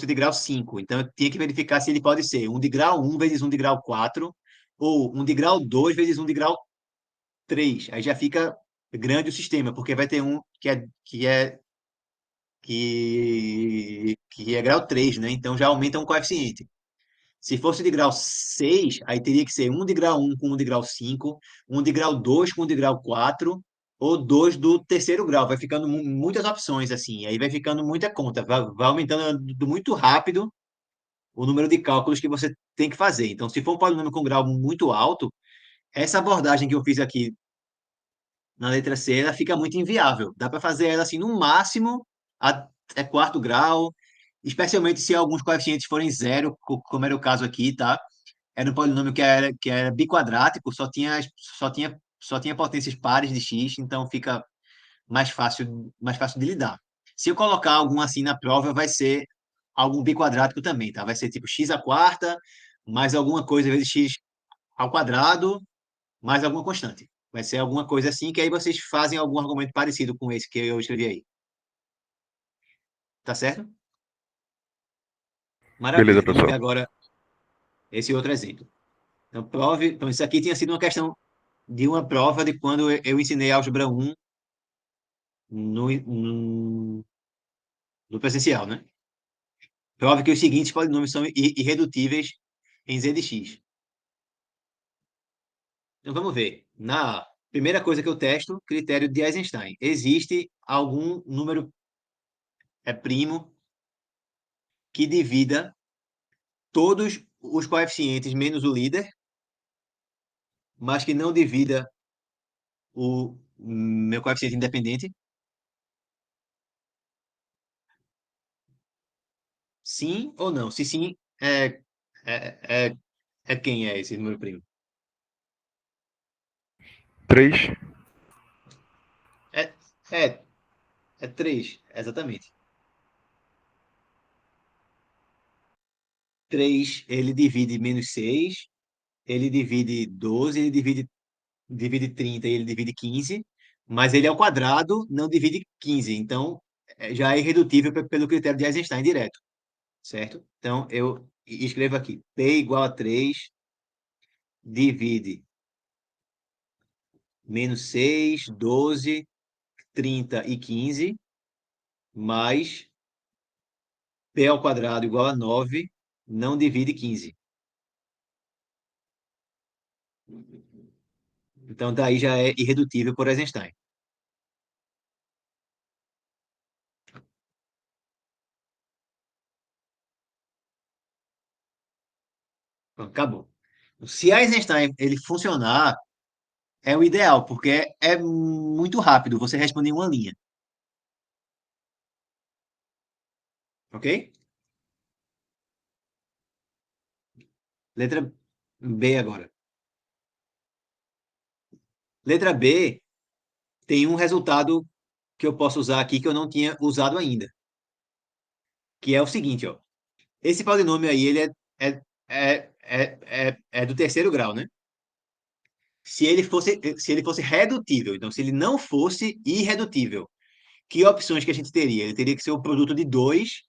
de grau 5, então eu tinha que verificar se ele pode ser um de grau 1 vezes um de grau 4 ou um de grau 2 vezes um de grau 3. Aí já fica grande o sistema, porque vai ter um que é grau 3, né? Então já aumenta um coeficiente. Se fosse de grau 6, aí teria que ser um de grau 1 com um de grau 5, um de grau 2 com um de grau 4 ou 2 do terceiro grau. Vai ficando muitas opções, assim. Aí vai ficando muita conta. Vai aumentando muito rápido o número de cálculos que você tem que fazer. Então, se for um polinômio com grau muito alto, essa abordagem que eu fiz aqui na letra C, ela fica muito inviável. Dá para fazer ela assim, no máximo, até quarto grau, especialmente se alguns coeficientes forem zero, como era o caso aqui, tá? Era um polinômio que era biquadrático, só tinha potências pares de x, então fica mais fácil de lidar. Se eu colocar algum assim na prova, vai ser algum biquadrático também, tá? Vai ser tipo x à quarta, mais alguma coisa vezes x ao quadrado, mais alguma constante. Vai ser alguma coisa assim, que aí vocês fazem algum argumento parecido com esse que eu escrevi aí. Tá certo? Beleza, Maravilha. Vamos ver pessoal. agora esse outro exemplo. Então, prove. Então, isso aqui tinha sido uma questão de uma prova de quando eu ensinei álgebra 1 no presencial, né? Prove que os seguintes polinômios são irredutíveis em z de x. Então, vamos ver. Na primeira coisa que eu testo, critério de Eisenstein. Existe algum número primo que divida todos os coeficientes menos o líder, mas que não divida o meu coeficiente independente? Sim ou não? Se sim, é quem é esse número primo? 3. É, é, é 3, exatamente. 3 ele divide menos 6, ele divide 12, ele divide 30 e ele divide 15, mas ele ao quadrado não divide 15. Então, já é irredutível pelo critério de Eisenstein direto, certo? Então, eu escrevo aqui, P igual a 3 divide menos 6, 12, 30 e 15, mais P ao quadrado igual a 9, não divide 15. Então, daí já é irredutível por Eisenstein. Pronto, acabou. Se Eisenstein ele funcionar, é o ideal, porque é muito rápido, você responde em uma linha, ok? Letra B agora. Letra B tem um resultado que eu posso usar aqui que eu não tinha usado ainda, que é o seguinte, ó. Esse polinômio aí, ele é, é do terceiro grau, né? Se ele fosse redutível, então se ele não fosse irredutível, que opções que a gente teria? Ele teria que ser o produto de dois,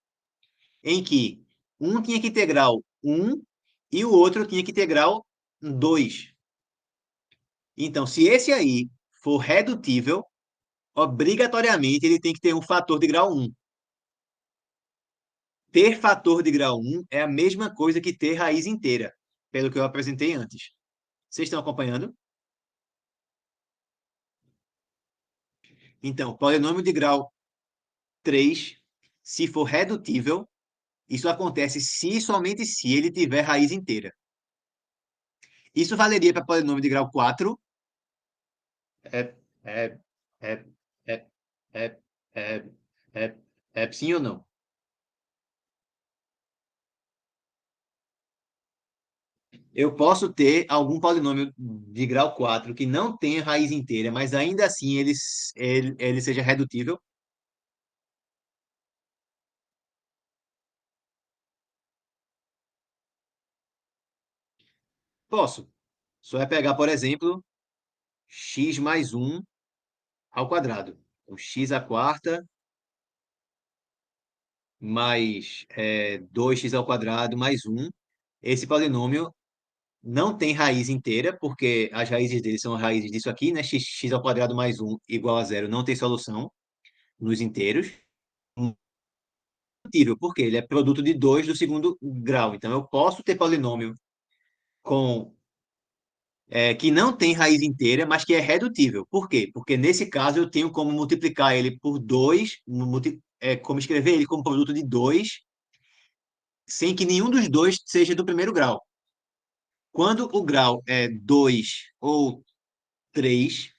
em que um tinha que ter grau 1 e o outro tinha que ter grau 2. Então, se esse aí for redutível, obrigatoriamente ele tem que ter um fator de grau 1. Ter fator de grau 1 é a mesma coisa que ter raiz inteira, pelo que eu apresentei antes. Vocês estão acompanhando? Então, polinômio de grau 3, se for redutível, isso acontece se e somente se ele tiver raiz inteira. Isso valeria para polinômio de grau 4. É, é, é, é, é, é, sim ou não? Eu posso ter algum polinômio de grau 4 que não tenha raiz inteira, mas ainda assim ele seja redutível? Posso. Só é pegar, por exemplo, x mais um ao quadrado. Então, x à quarta mais 2x ao quadrado mais um. Esse polinômio não tem raiz inteira, porque as raízes dele são as raízes disso aqui, né? X ao quadrado mais um igual a zero não tem solução nos inteiros. Possível, porque ele é produto de 2 do segundo grau. Então, eu posso ter polinômio com que não tem raiz inteira, mas que é redutível. Por quê? Porque nesse caso eu tenho como multiplicar ele por 2, como escrever ele como produto de 2, sem que nenhum dos dois seja do primeiro grau. Quando o grau é 2 ou 3,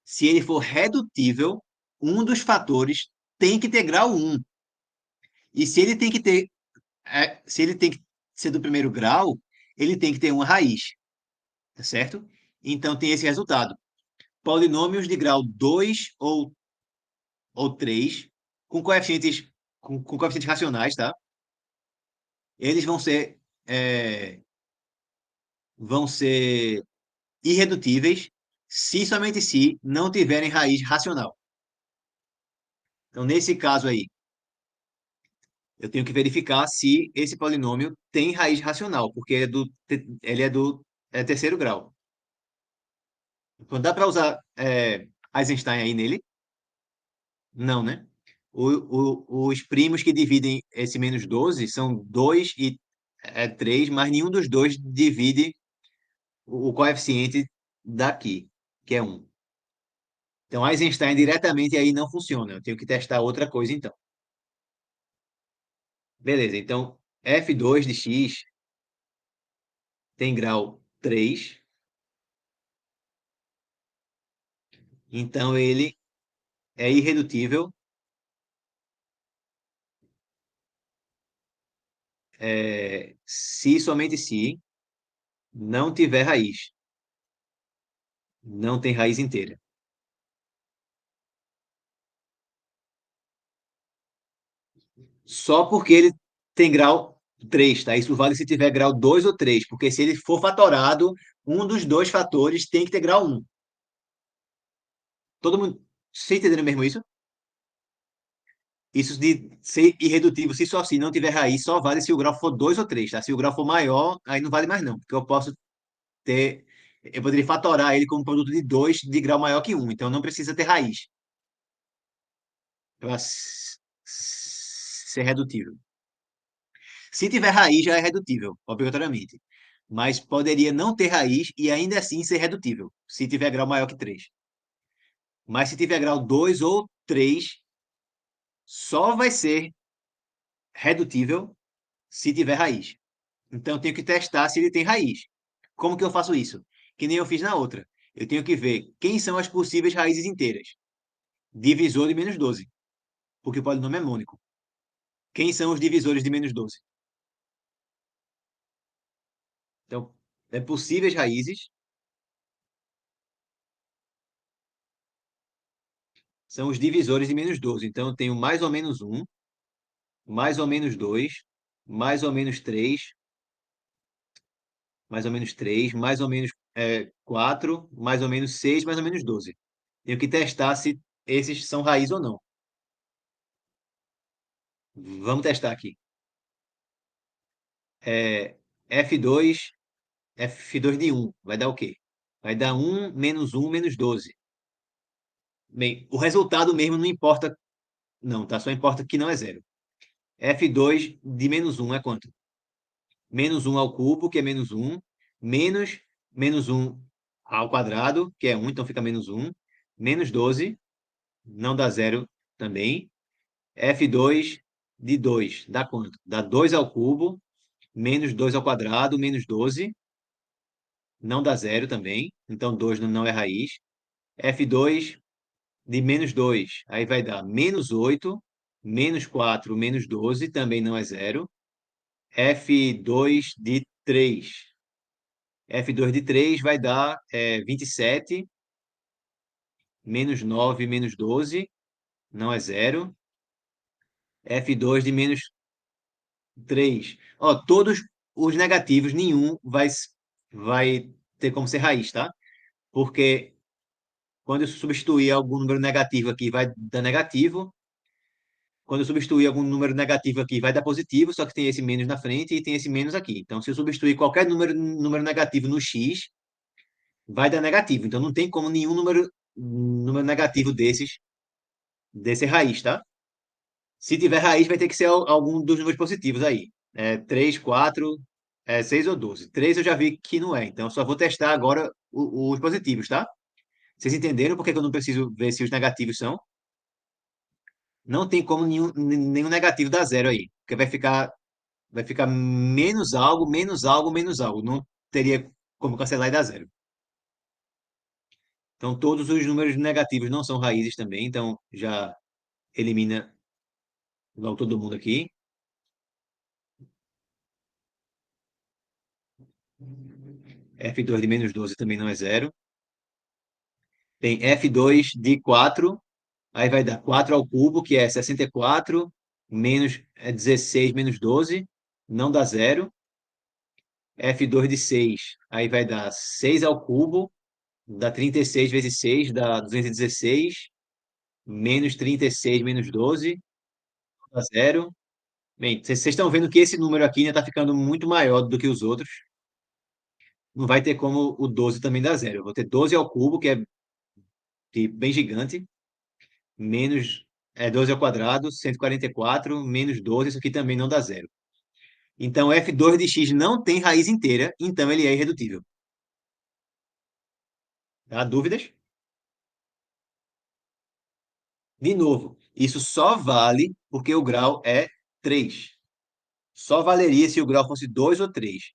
se ele for redutível, um dos fatores tem que ter grau 1. E se ele tem que ser do primeiro grau, ele tem que ter uma raiz, tá certo? Então tem esse resultado. Polinômios de grau 2 ou 3, com coeficientes racionais, tá? Eles é, vão ser irredutíveis se somente se não tiverem raiz racional. Então, nesse caso aí, eu tenho que verificar se esse polinômio tem raiz racional, porque ele é do terceiro grau. Então, dá para usar Eisenstein aí nele? Não, né? Os primos que dividem esse menos 12 são 2 e 3, mas nenhum dos dois divide o coeficiente daqui, que é 1. Então, Eisenstein diretamente aí não funciona. Eu tenho que testar outra coisa, então. Beleza, então f2 de x tem grau 3, então ele é irredutível se somente se não tiver raiz. Não tem raiz inteira. Só porque ele tem grau 3, tá? Isso vale se tiver grau 2 ou 3, porque se ele for fatorado, um dos dois fatores tem que ter grau 1. Todo mundo. Vocês entenderam mesmo isso? Isso de ser irredutível, se só se não tiver raiz, só vale se o grau for 2 ou 3, tá? Se o grau for maior, aí não vale mais não, porque eu poderia fatorar ele como produto de 2 de grau maior que 1, então não precisa ter raiz para ser redutível. Se tiver raiz, já é redutível, obrigatoriamente. Mas poderia não ter raiz e ainda assim ser redutível, se tiver grau maior que 3. Mas se tiver grau 2 ou 3, só vai ser redutível se tiver raiz. Então eu tenho que testar se ele tem raiz. Como que eu faço isso? Que nem eu fiz na outra. Eu tenho que ver quem são as possíveis raízes inteiras. Divisor de menos 12, porque o polinômio é mônico. Quem são os divisores de menos 12? Então, possíveis raízes são os divisores de menos 12. Então, eu tenho mais ou menos 1, mais ou menos 2, mais ou menos 3, mais ou menos 3, mais ou menos 4, mais ou menos 6, mais ou menos 12. Tenho que testar se esses são raiz ou não. Vamos testar aqui. É, F2, F2 de 1, vai dar o quê? Vai dar 1 menos 1 menos 12. Bem, o resultado mesmo não importa, não, tá? Só importa que não é zero. F2 de menos 1 é quanto? Menos 1 ao cubo, que é menos 1, menos 1 ao quadrado, que é 1, então fica menos 1, menos 12, não dá zero também. F2 de 2 dá quanto? Dá 2 ao cubo, menos 2 ao quadrado, menos 12, não dá zero também, então 2 não é raiz. F2 de menos 2, aí vai dar menos 8, menos 4, menos 12, também não é zero. F2 de 3. F2 de 3 vai dar 27, menos 9, menos 12, não é zero. F2 de menos 3. Ó, todos os negativos, nenhum vai ter como ser raiz, tá? Porque quando eu substituir algum número negativo aqui, vai dar negativo. Quando eu substituir algum número negativo aqui, vai dar positivo, só que tem esse menos na frente e tem esse menos aqui. Então, se eu substituir qualquer número negativo no x, vai dar negativo. Então, não tem como nenhum número negativo desse raiz, tá? Se tiver raiz, vai ter que ser algum dos números positivos aí. 3, 4. É 6 ou 12. 3 eu já vi que não é, então eu só vou testar agora os positivos, tá? Vocês entenderam por que que eu não preciso ver se os negativos são? Não tem como nenhum negativo dar zero aí, porque vai ficar menos algo, menos algo, menos algo. Não teria como cancelar e dar zero. Então, todos os números negativos não são raízes também, então já elimina logo todo mundo aqui. F2 de menos 12 também não é zero. Tem F2 de 4, aí vai dar 4 ao cubo, que é 64, menos 16 menos 12, não dá zero. F2 de 6, aí vai dar 6 ao cubo, dá 36 vezes 6, dá 216, menos 36 menos 12, dá zero. Bem, vocês estão vendo que esse número aqui está ficando muito maior do que os outros. Não vai ter como o 12 também dar zero. Eu vou ter 12 ao cubo, que é bem gigante, menos 12 ao quadrado, 144, menos 12, isso aqui também não dá zero. Então, f2 de x não tem raiz inteira, então ele é irredutível. Tá? Dúvidas? De novo, isso só vale porque o grau é 3. Só valeria se o grau fosse 2 ou 3,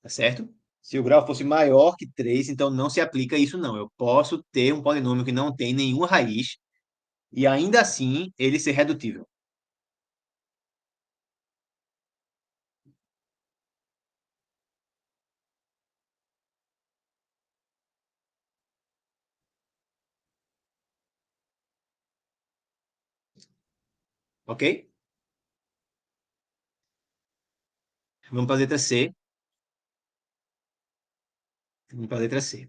tá certo? Se o grau fosse maior que 3, então não se aplica isso, não. Eu posso ter um polinômio que não tem nenhuma raiz e ainda assim ele ser redutível. Ok? Vamos para a letra C. Vamos para a letra C.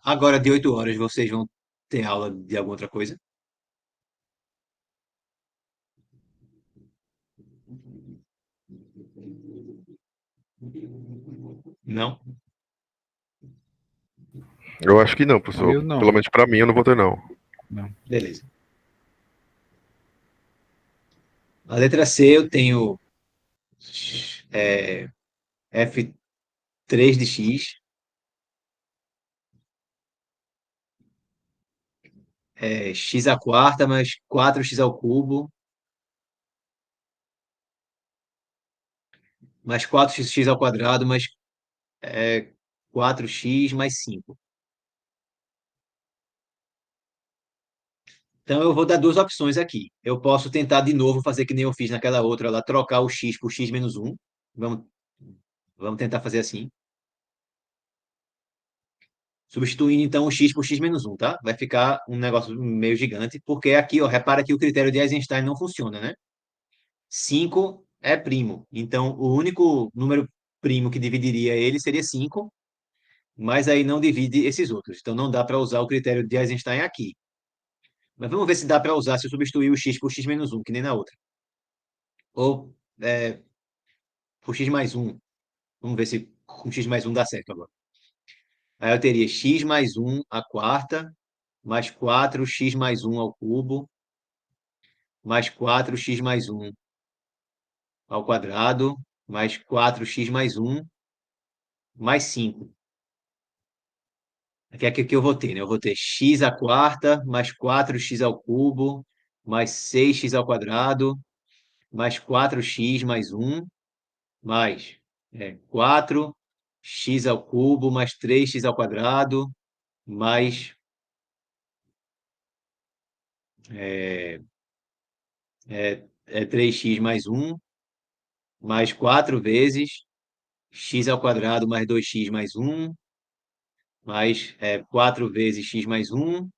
Agora, de 8 horas, vocês vão ter aula de alguma outra coisa? Não? Eu acho que não, professor. Eu não. Pelo menos para mim, eu não vou ter, não. Não. Beleza. A letra C eu tenho é, f3 de x, x à quarta mais 4x ao cubo, mais 4x ao quadrado, mais 4x mais 5. Então, eu vou dar duas opções aqui. Eu posso tentar de novo fazer que nem eu fiz naquela outra lá, trocar o x por x menos 1. Vamos, vamos tentar fazer assim. Substituindo, então, o x por x menos 1, tá? Vai ficar um negócio meio gigante, porque aqui, ó, repara que o critério de Eisenstein não funciona, né? 5 é primo. Então, o único número primo que dividiria ele seria 5, mas aí não divide esses outros. Então, não dá para usar o critério de Eisenstein aqui. Mas vamos ver se dá para usar se eu substituir o x por x menos 1, que nem na outra. Ou por x mais 1. Vamos ver se com x mais 1 dá certo agora. Aí eu teria x mais 1 à quarta, mais 4x mais 1 ao cubo, mais 4x mais 1 ao quadrado, mais 4x mais 1, mais 5. Aqui é que eu vou ter, né? Eu vou ter x à quarta, mais 4x ao cubo, mais 6x ao quadrado, mais 4x mais 1, mais 4x ao cubo, mais 3x ao quadrado, mais é, 3x mais 1, mais 4 vezes x ao quadrado mais 2x mais 1, mais 4 vezes x mais 1,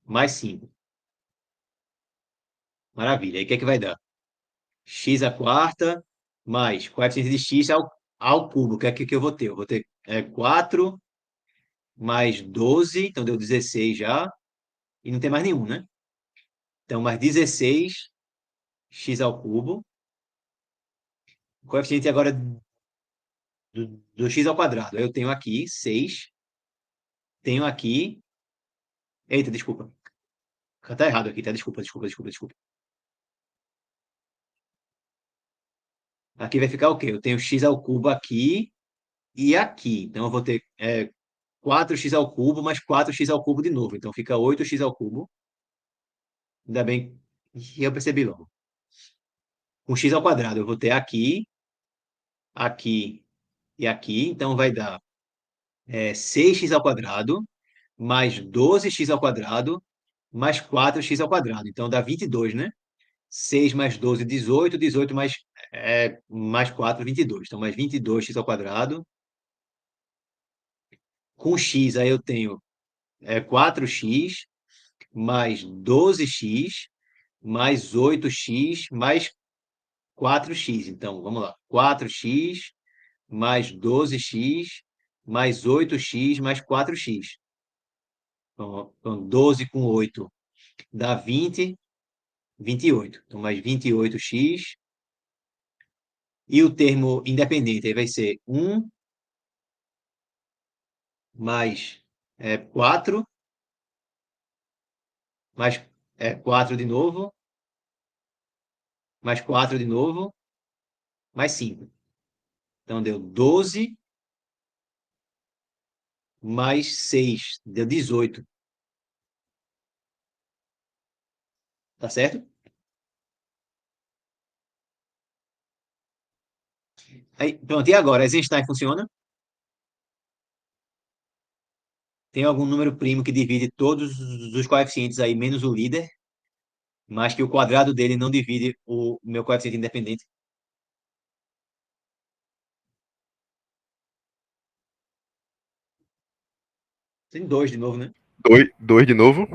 mais 5. Maravilha. Aí o que é que vai dar? X à quarta, mais coeficiente de x ao cubo. O que é que eu vou ter? Eu vou ter 4 mais 12, então deu 16 já, e não tem mais nenhum, né? Então, mais 16 x ao cubo. O coeficiente agora do x ao quadrado. Eu tenho aqui 6, tenho aqui. Eita, desculpa. Tá errado aqui, tá? Desculpa. Aqui vai ficar o quê? Eu tenho x ao cubo aqui e aqui. Então eu vou ter 4x ao cubo mais 4x ao cubo de novo. Então fica 8x ao cubo. Ainda bem que eu percebi logo. Com x ao quadrado, eu vou ter aqui, aqui e aqui. Então vai dar 6x ao quadrado mais 12x ao quadrado mais 4x ao quadrado. Então dá 22, né? 6 mais 12, 18. 18 mais 4, 22. Então mais 22x ao quadrado. Com x, aí eu tenho 4x mais 12x mais 8x mais 4x. Então, vamos lá. 4x mais 12x mais 8x mais 4x. Então 12 com 8 dá 20, 28. Então, mais 28x. E o termo independente aí vai ser 1 mais 4, mais 4 de novo, mais 4 de novo, mais 5. Então, deu 12 mais 6, deu 18. Tá certo? Aí, pronto, e agora? Eisenstein funciona? Tem algum número primo que divide todos os coeficientes aí, menos o líder, mas que o quadrado dele não divide o meu coeficiente independente? Tem dois de novo, né? Dois de novo.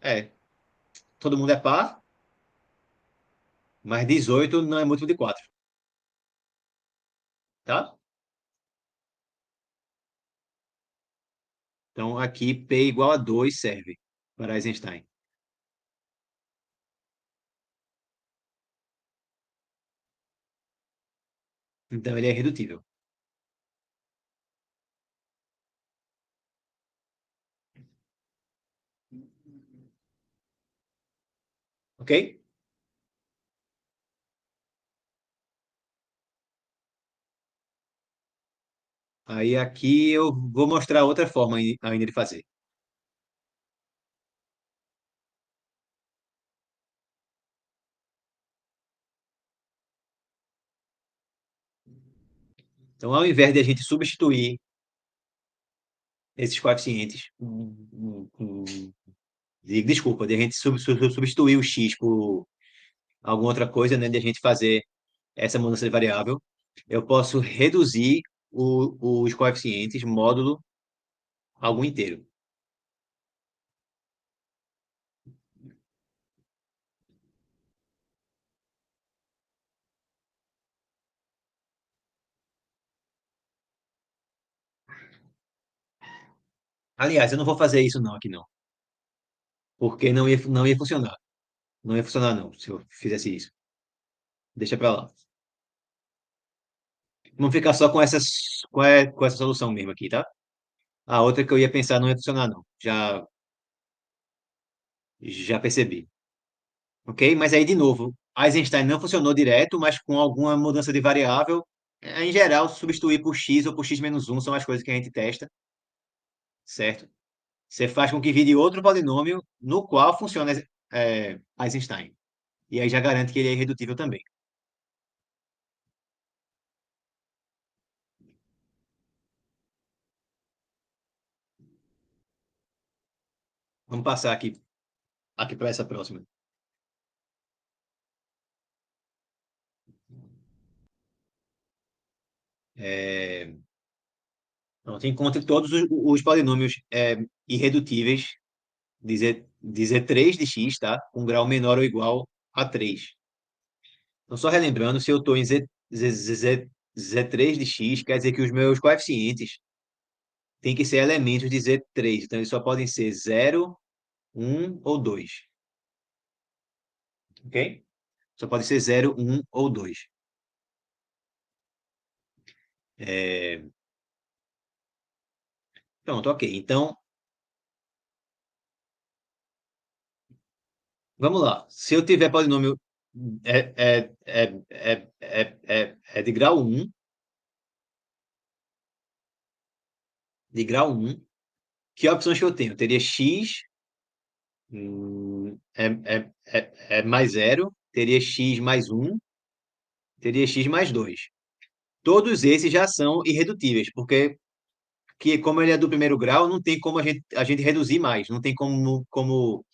É, todo mundo é par, mas 18 não é múltiplo de 4, tá? Então, aqui P igual a 2 serve para Eisenstein. Então, ele é irredutível. Ok? Aí, aqui eu vou mostrar outra forma ainda de fazer. Então, ao invés de a gente substituir esses coeficientes, desculpa, de a gente substituir o x por alguma outra coisa, né, de a gente fazer essa mudança de variável, eu posso reduzir os coeficientes módulo algum inteiro. Aliás, eu não vou fazer isso não aqui não, porque não ia funcionar. Não ia funcionar não, se eu fizesse isso. Deixa pra lá. Vamos ficar só com essa solução mesmo aqui, tá? A outra que eu ia pensar não ia funcionar não. Já percebi. Ok? Mas aí, de novo, Eisenstein não funcionou direto, mas com alguma mudança de variável, em geral, substituir por x ou por x menos um são as coisas que a gente testa, certo? Você faz com que vire outro polinômio no qual funciona Eisenstein. E aí já garante que ele é irredutível também. Vamos passar aqui para essa próxima. É, pronto, encontre todos os polinômios irredutíveis de Z3 de x, tá? Com grau menor ou igual a 3. Então, só relembrando, se eu estou em Z3 de x, quer dizer que os meus coeficientes têm que ser elementos de Z3. Então, eles só podem ser 0, 1 ou 2. Ok? Só pode ser 0, 1 ou 2. É, pronto, ok. Então, Vamos lá. Se eu tiver polinômio é de grau um, de grau um, que opções que eu tenho? Eu teria x mais zero, teria x mais um, teria x mais 2. Todos esses já são irredutíveis, porque como ele é do primeiro grau, não tem como a gente reduzir mais, não tem como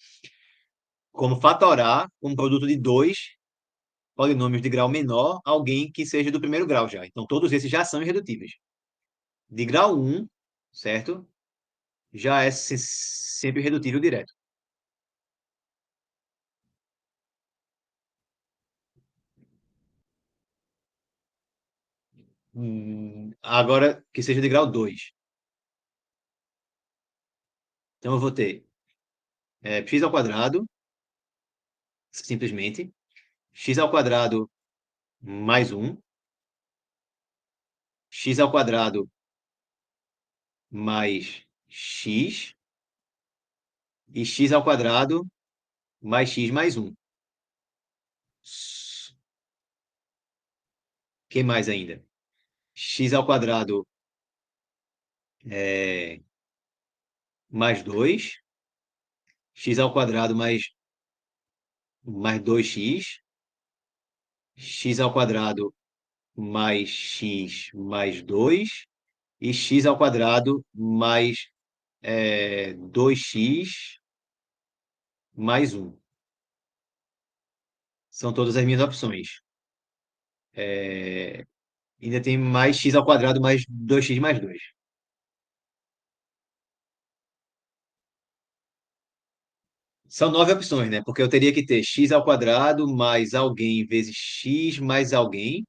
fatorar um produto de dois polinômios de grau menor alguém que seja do primeiro grau já. Então, todos esses já são irredutíveis. De grau um, certo? Já é sempre irredutível direto. Agora, que seja de grau 2. Então, eu vou ter x ao quadrado, simplesmente, x ao quadrado mais um, x ao quadrado mais x e x ao quadrado mais x mais um. Que mais ainda? X ao quadrado mais 2, x ao quadrado mais 2x, x ao quadrado mais x mais 2 e x ao quadrado mais 2x mais um. São todas as minhas opções. Ainda tem mais x ao quadrado mais 2x mais 2. São 9 opções, né? Porque eu teria que ter x ao quadrado mais alguém vezes x mais alguém.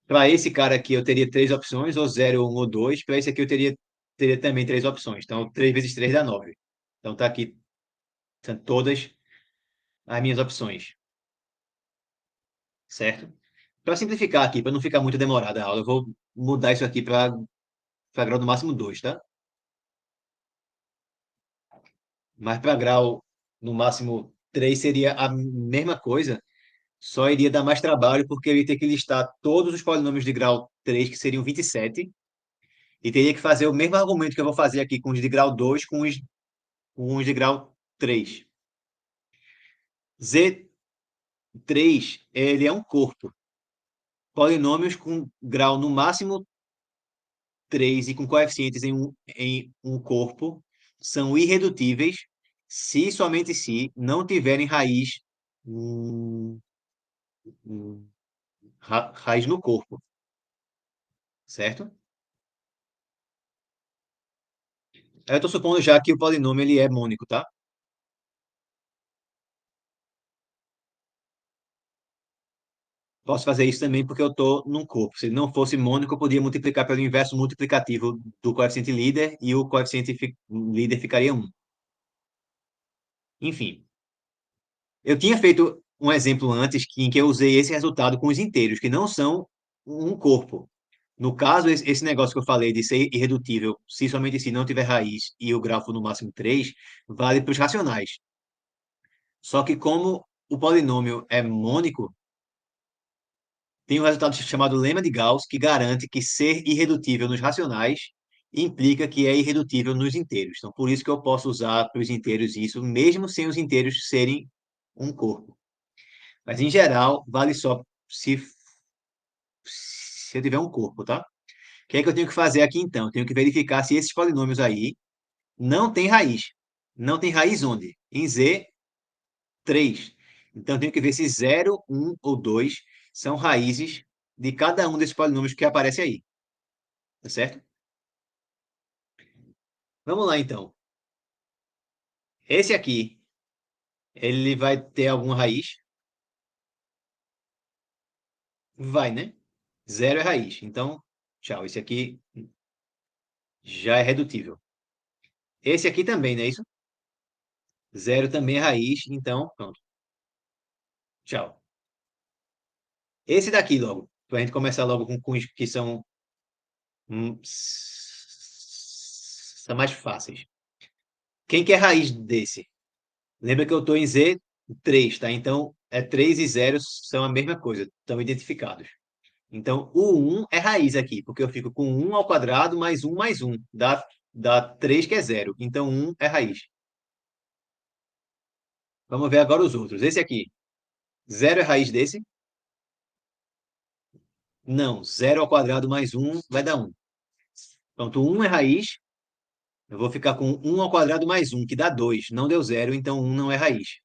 Para esse cara aqui eu teria 3 opções, ou zero, um ou 2. Para esse aqui eu teria também 3 opções. Então, 3 vezes 3 dá 9. Então, tá aqui, são todas as minhas opções, certo? Para simplificar aqui, para não ficar muito demorada a aula, eu vou mudar isso aqui para grau no máximo 2, tá? Mas para grau no máximo 3 seria a mesma coisa, só iria dar mais trabalho, porque eu ia ter que listar todos os polinômios de grau 3, que seriam 27, e teria que fazer o mesmo argumento que eu vou fazer aqui com os de grau 2, com os de grau 3. Z3, ele é um corpo. Polinômios com grau no máximo 3 e com coeficientes em um corpo são irredutíveis se somente se não tiverem hum, hum, raiz no corpo, certo? Eu estou supondo já que o polinômio ele é mônico, tá? Posso fazer isso também porque eu estou num corpo. Se ele não fosse mônico, eu podia multiplicar pelo inverso multiplicativo do coeficiente líder e o coeficiente líder ficaria 1. Enfim, eu tinha feito um exemplo antes em que eu usei esse resultado com os inteiros, que não são um corpo. No caso, esse negócio que eu falei de ser irredutível, se somente se não tiver raiz e o grau for no máximo 3, vale para os racionais. Só que como o polinômio é mônico, tem um resultado chamado lema de Gauss, que garante que ser irredutível nos racionais implica que é irredutível nos inteiros. Então, por isso que eu posso usar para os inteiros isso, mesmo sem os inteiros serem um corpo. Mas, em geral, vale só se eu tiver um corpo, tá? O que é que eu tenho que fazer aqui, então? Eu tenho que verificar se esses polinômios aí não têm raiz. Não tem raiz onde? Em Z, 3. Então, eu tenho que ver se 0, 1 ou 2 são raízes de cada um desses polinômios que aparece aí. Tá certo? Vamos lá, então. Esse aqui, ele vai ter alguma raiz? Vai, né? Zero é raiz. Então, tchau. Esse aqui já é redutível. Esse aqui também, não é isso? Zero também é raiz. Então, pronto. Tchau. Esse daqui, logo. Para a gente começar logo com os que são mais fáceis. Quem que é raiz desse? Lembra que eu estou em Z? 3, tá? Então, 3 e 0 são a mesma coisa, estão identificados. Então, o 1 é raiz aqui, porque eu fico com 1 ao quadrado mais 1, dá 3, que é 0. Então, 1 é raiz. Vamos ver agora os outros. Esse aqui, 0 é raiz desse? Não, 0 ao quadrado mais 1 vai dar 1. Pronto, 1 é raiz, eu vou ficar com 1 ao quadrado mais 1, que dá 2. Não deu 0, então 1 não é raiz.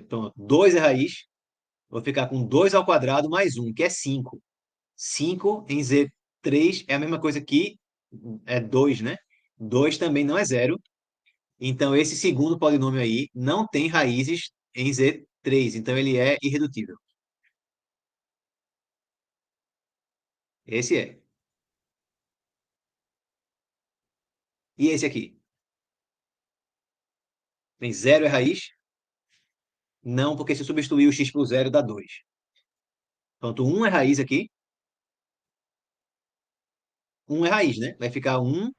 Pronto, 2 é raiz, vou ficar com 2 ao quadrado mais 1, que é 5. 5 em Z3 é a mesma coisa que 2, né? 2 também não é 0. Então, esse segundo polinômio aí não tem raízes em Z3, então ele é irredutível. Esse é. E esse aqui? Tem 0 é raiz? Não, porque se eu substituir o x por 0 dá 2. Pronto, 1 é raiz aqui. 1 é raiz, né? Vai ficar 1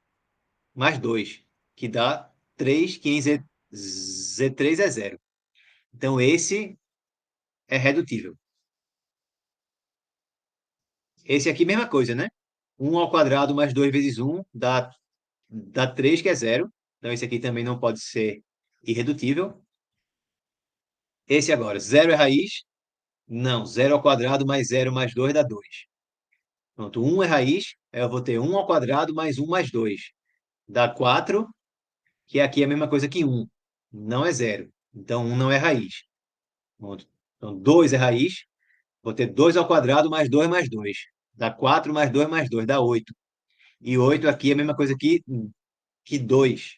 mais 2, que dá 3, que em Z3 é 0. Então, esse é redutível. Esse aqui, mesma coisa, né? 1 ao quadrado mais 2 vezes 1 dá 3, que é 0. Então, esse aqui também não pode ser irredutível. Esse agora, 0 é raiz? Não, 0 ao quadrado mais 0 mais 2 dá 2. Pronto, 1 é raiz, aí eu vou ter 1 ao quadrado mais 1 mais 2. Dá 4, que aqui é a mesma coisa que 1. Não é 0. Então, 1 não é raiz. Pronto. Então, 2 é raiz, vou ter 2 ao quadrado mais 2 mais 2. Dá 4 mais 2 mais 2, dá 8. E 8 aqui é a mesma coisa que 2.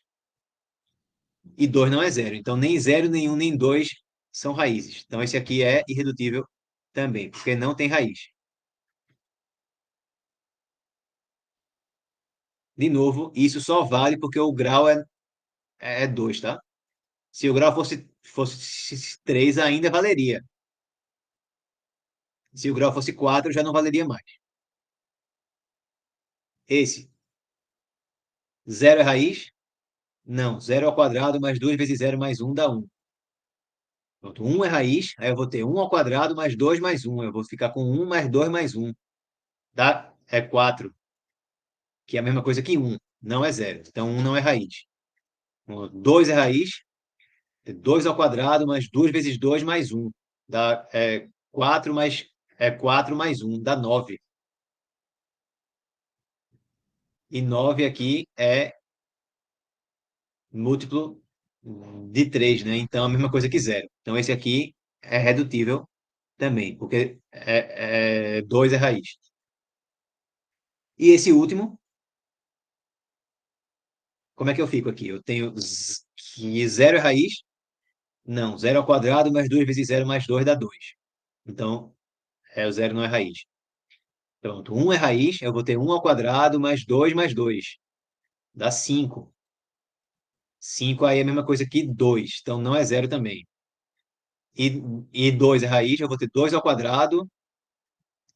E 2 não é 0. Então, nem 0, nem 1, nem 2 são raízes. Então, esse aqui é irredutível também, porque não tem raiz. De novo, isso só vale porque o grau é 2, tá? Se o grau fosse 3, ainda valeria. Se o grau fosse 4, já não valeria mais. Esse, 0 é raiz? Não, 0 ao quadrado mais 2 vezes 0 mais 1 dá 1. Pronto, 1 é raiz, aí eu vou ter 1 ao quadrado mais 2 mais 1. Eu vou ficar com 1 mais 2 mais 1. É 4, que é a mesma coisa que 1. Não é 0. Então, 1 não é raiz. 2 é raiz, 2 ao quadrado mais 2 vezes 2 mais 1. Dá 4 4 mais 1, dá 9. E 9 aqui é múltiplo de 3, né? Então, é a mesma coisa que 0. Então, esse aqui é redutível também, porque 2 é raiz. E esse último, como é que eu fico aqui? Eu tenho que 0 é raiz? Não, 0 ao quadrado mais 2 vezes 0 mais 2 dá 2. Então, o 0 não é raiz. Pronto, 1 é raiz, eu vou ter 1 ao quadrado mais 2. Dá 5. 5 aí é a mesma coisa que 2, então não é 0 também. E 2 é raiz, eu vou ter 2 ao quadrado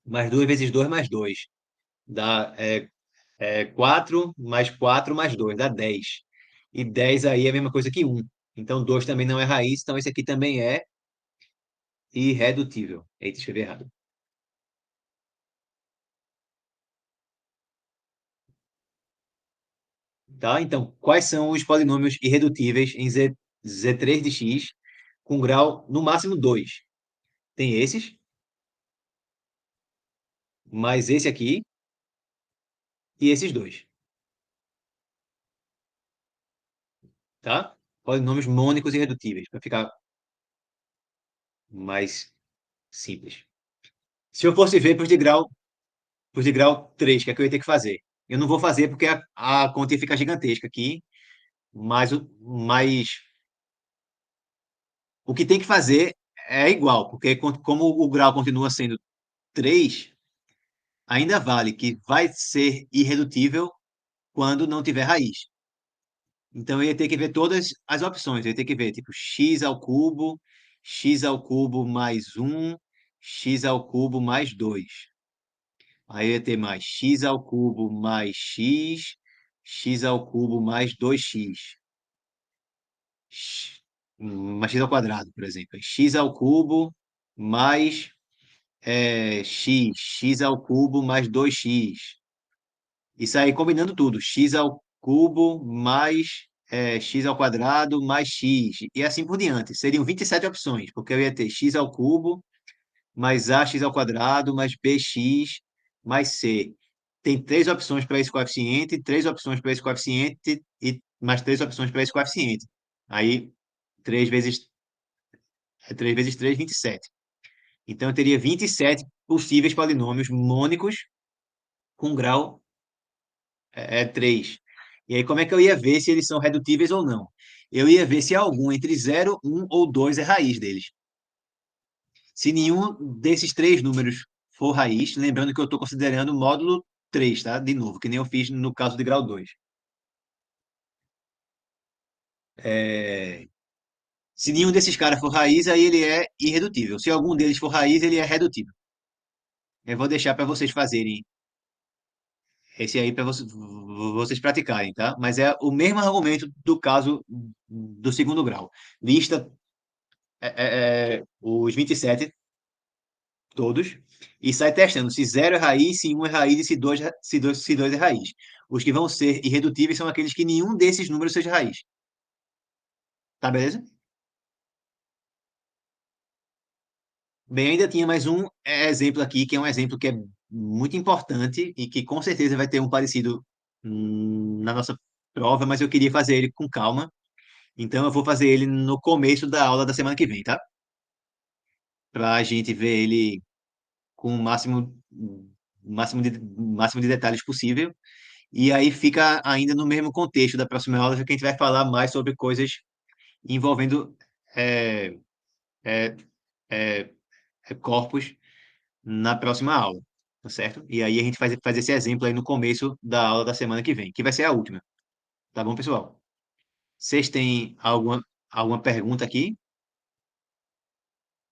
mais 2 vezes 2 mais 2. Dá 4 mais 4 mais 2, dá 10. E 10 aí é a mesma coisa que 1. Então 2 também não é raiz, então esse aqui também é irredutível. Eita, escrevi errado. Tá? Então, quais são os polinômios irredutíveis em Z3 de x com grau no máximo 2? Tem esses, mais esse aqui e esses dois. Tá? Polinômios mônicos irredutíveis, para ficar mais simples. Se eu fosse ver para os de grau 3, que é que eu ia ter que fazer? Eu não vou fazer porque a conta ia ficar gigantesca aqui, mas o que tem que fazer é igual, porque como o grau continua sendo 3, ainda vale que vai ser irredutível quando não tiver raiz. Então, eu ia ter que ver todas as opções. Eu ia ter que ver, tipo, x ao cubo mais 1, x ao cubo mais 2. Aí eu ia ter mais x ao cubo mais x ao cubo mais 2x. mais x ao quadrado, por exemplo. X ao cubo mais x ao cubo mais 2x. Isso aí combinando tudo. X ao cubo mais x ao quadrado mais x. E assim por diante. Seriam 27 opções, porque eu ia ter x ao cubo mais ax ao quadrado mais bx mais c. Tem três opções para esse coeficiente, três opções para esse coeficiente e mais três opções para esse coeficiente. Aí, 3 vezes 3 vezes 3, 27. Então, eu teria 27 possíveis polinômios mônicos com grau 3. E aí, como é que eu ia ver se eles são redutíveis ou não? Eu ia ver se algum entre 0, 1 ou 2 é raiz deles. Se nenhum desses três números for raiz, lembrando que eu estou considerando o módulo 3, tá? De novo, que nem eu fiz no caso de grau 2. Se nenhum desses caras for raiz, aí ele é irredutível. Se algum deles for raiz, ele é redutível. Eu vou deixar para vocês fazerem esse aí para vocês praticarem, tá? Mas é o mesmo argumento do caso do segundo grau. Lista os 27 todos e sai testando se zero é raiz, se um é raiz e se dois é raiz. Os que vão ser irredutíveis são aqueles que nenhum desses números seja raiz. Tá, beleza? Bem, ainda tinha mais um exemplo aqui, que é um exemplo que é muito importante e que com certeza vai ter um parecido na nossa prova, mas eu queria fazer ele com calma. Então eu vou fazer ele no começo da aula da semana que vem, tá? Para a gente ver ele com o máximo de detalhes possível. E aí fica ainda no mesmo contexto da próxima aula, que a gente vai falar mais sobre coisas envolvendo é, é, é, corpos na próxima aula, tá certo? E aí a gente faz esse exemplo aí no começo da aula da semana que vem, que vai ser a última. Tá bom, pessoal? Vocês têm alguma pergunta aqui?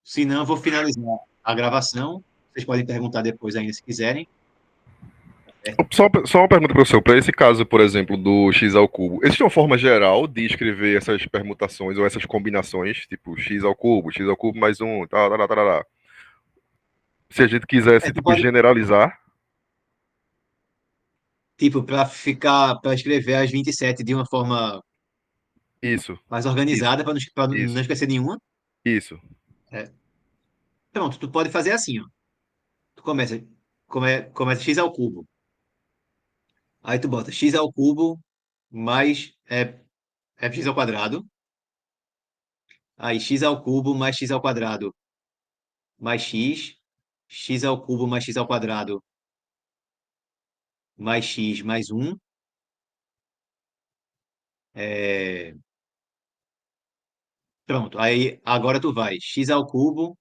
Se não, eu vou finalizar a gravação. Vocês podem perguntar depois ainda se quiserem, tá certo? Só uma pergunta, professor. Para esse caso, por exemplo, do x ao cubo, existe uma forma geral de escrever essas permutações ou essas combinações, tipo x ao cubo mais um, tá, tá, tá, tá, tá. Se a gente quisesse, Tu tipo, pode, generalizar, tipo, para escrever as 27 de uma forma isso, mais isso, organizada, para não isso, esquecer nenhuma. isso. É. Pronto, tu pode fazer assim, ó. Tu começa x ao cubo. Aí tu bota x ao cubo mais x ao quadrado. Aí x ao cubo mais x ao quadrado mais x. X ao cubo mais x ao quadrado mais x mais um. É, Pronto, aí agora tu vai x ao cubo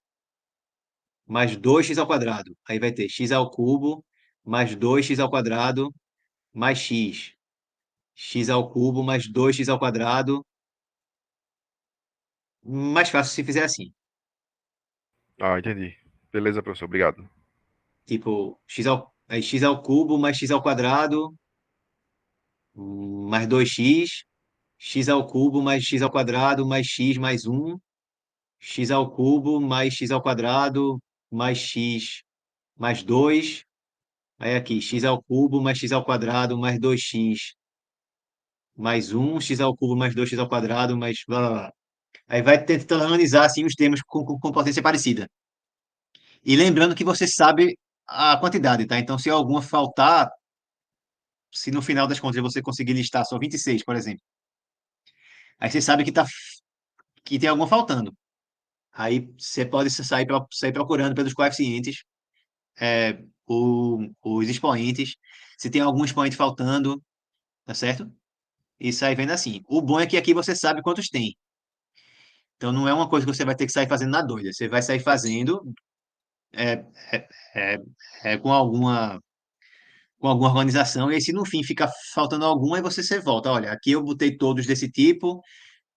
mais 2x ao quadrado. Aí vai ter x ao cubo mais 2x ao quadrado mais x. X ao cubo mais 2x ao quadrado. Mais fácil se fizer assim. Ah, entendi. Beleza, professor, obrigado. Tipo, x ao cubo mais x ao quadrado mais 2x. X ao cubo mais x ao quadrado mais x mais um. X ao cubo mais x ao quadrado mais x mais 2. Aí aqui, x ao cubo mais x ao quadrado mais 2x mais um, x ao cubo mais 2x ao quadrado mais blá blá blá. Aí vai tentando organizar assim os termos com potência parecida. E lembrando que você sabe a quantidade, tá? Então, se alguma faltar, se no final das contas você conseguir listar só 26, por exemplo, aí você sabe que tem alguma faltando. Aí você pode sair procurando pelos coeficientes, os expoentes, se tem algum expoente faltando, tá certo? E sai vendo assim. O bom é que aqui você sabe quantos tem. Então não é uma coisa que você vai ter que sair fazendo na doida. Você vai sair fazendo é, é, é, com alguma organização, e aí se no fim fica faltando algum, aí você volta. Olha, aqui eu botei todos desse tipo,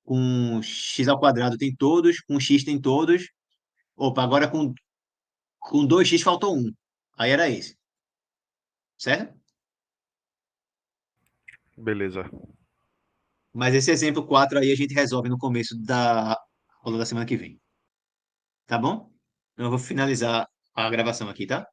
com x ao quadrado tem todos, com x tem todos. Opa, agora com 2x faltou um. Aí era esse, certo? Beleza. Mas esse exemplo 4 aí a gente resolve no começo da aula da semana que vem. Tá bom? Então eu vou finalizar a gravação aqui, tá?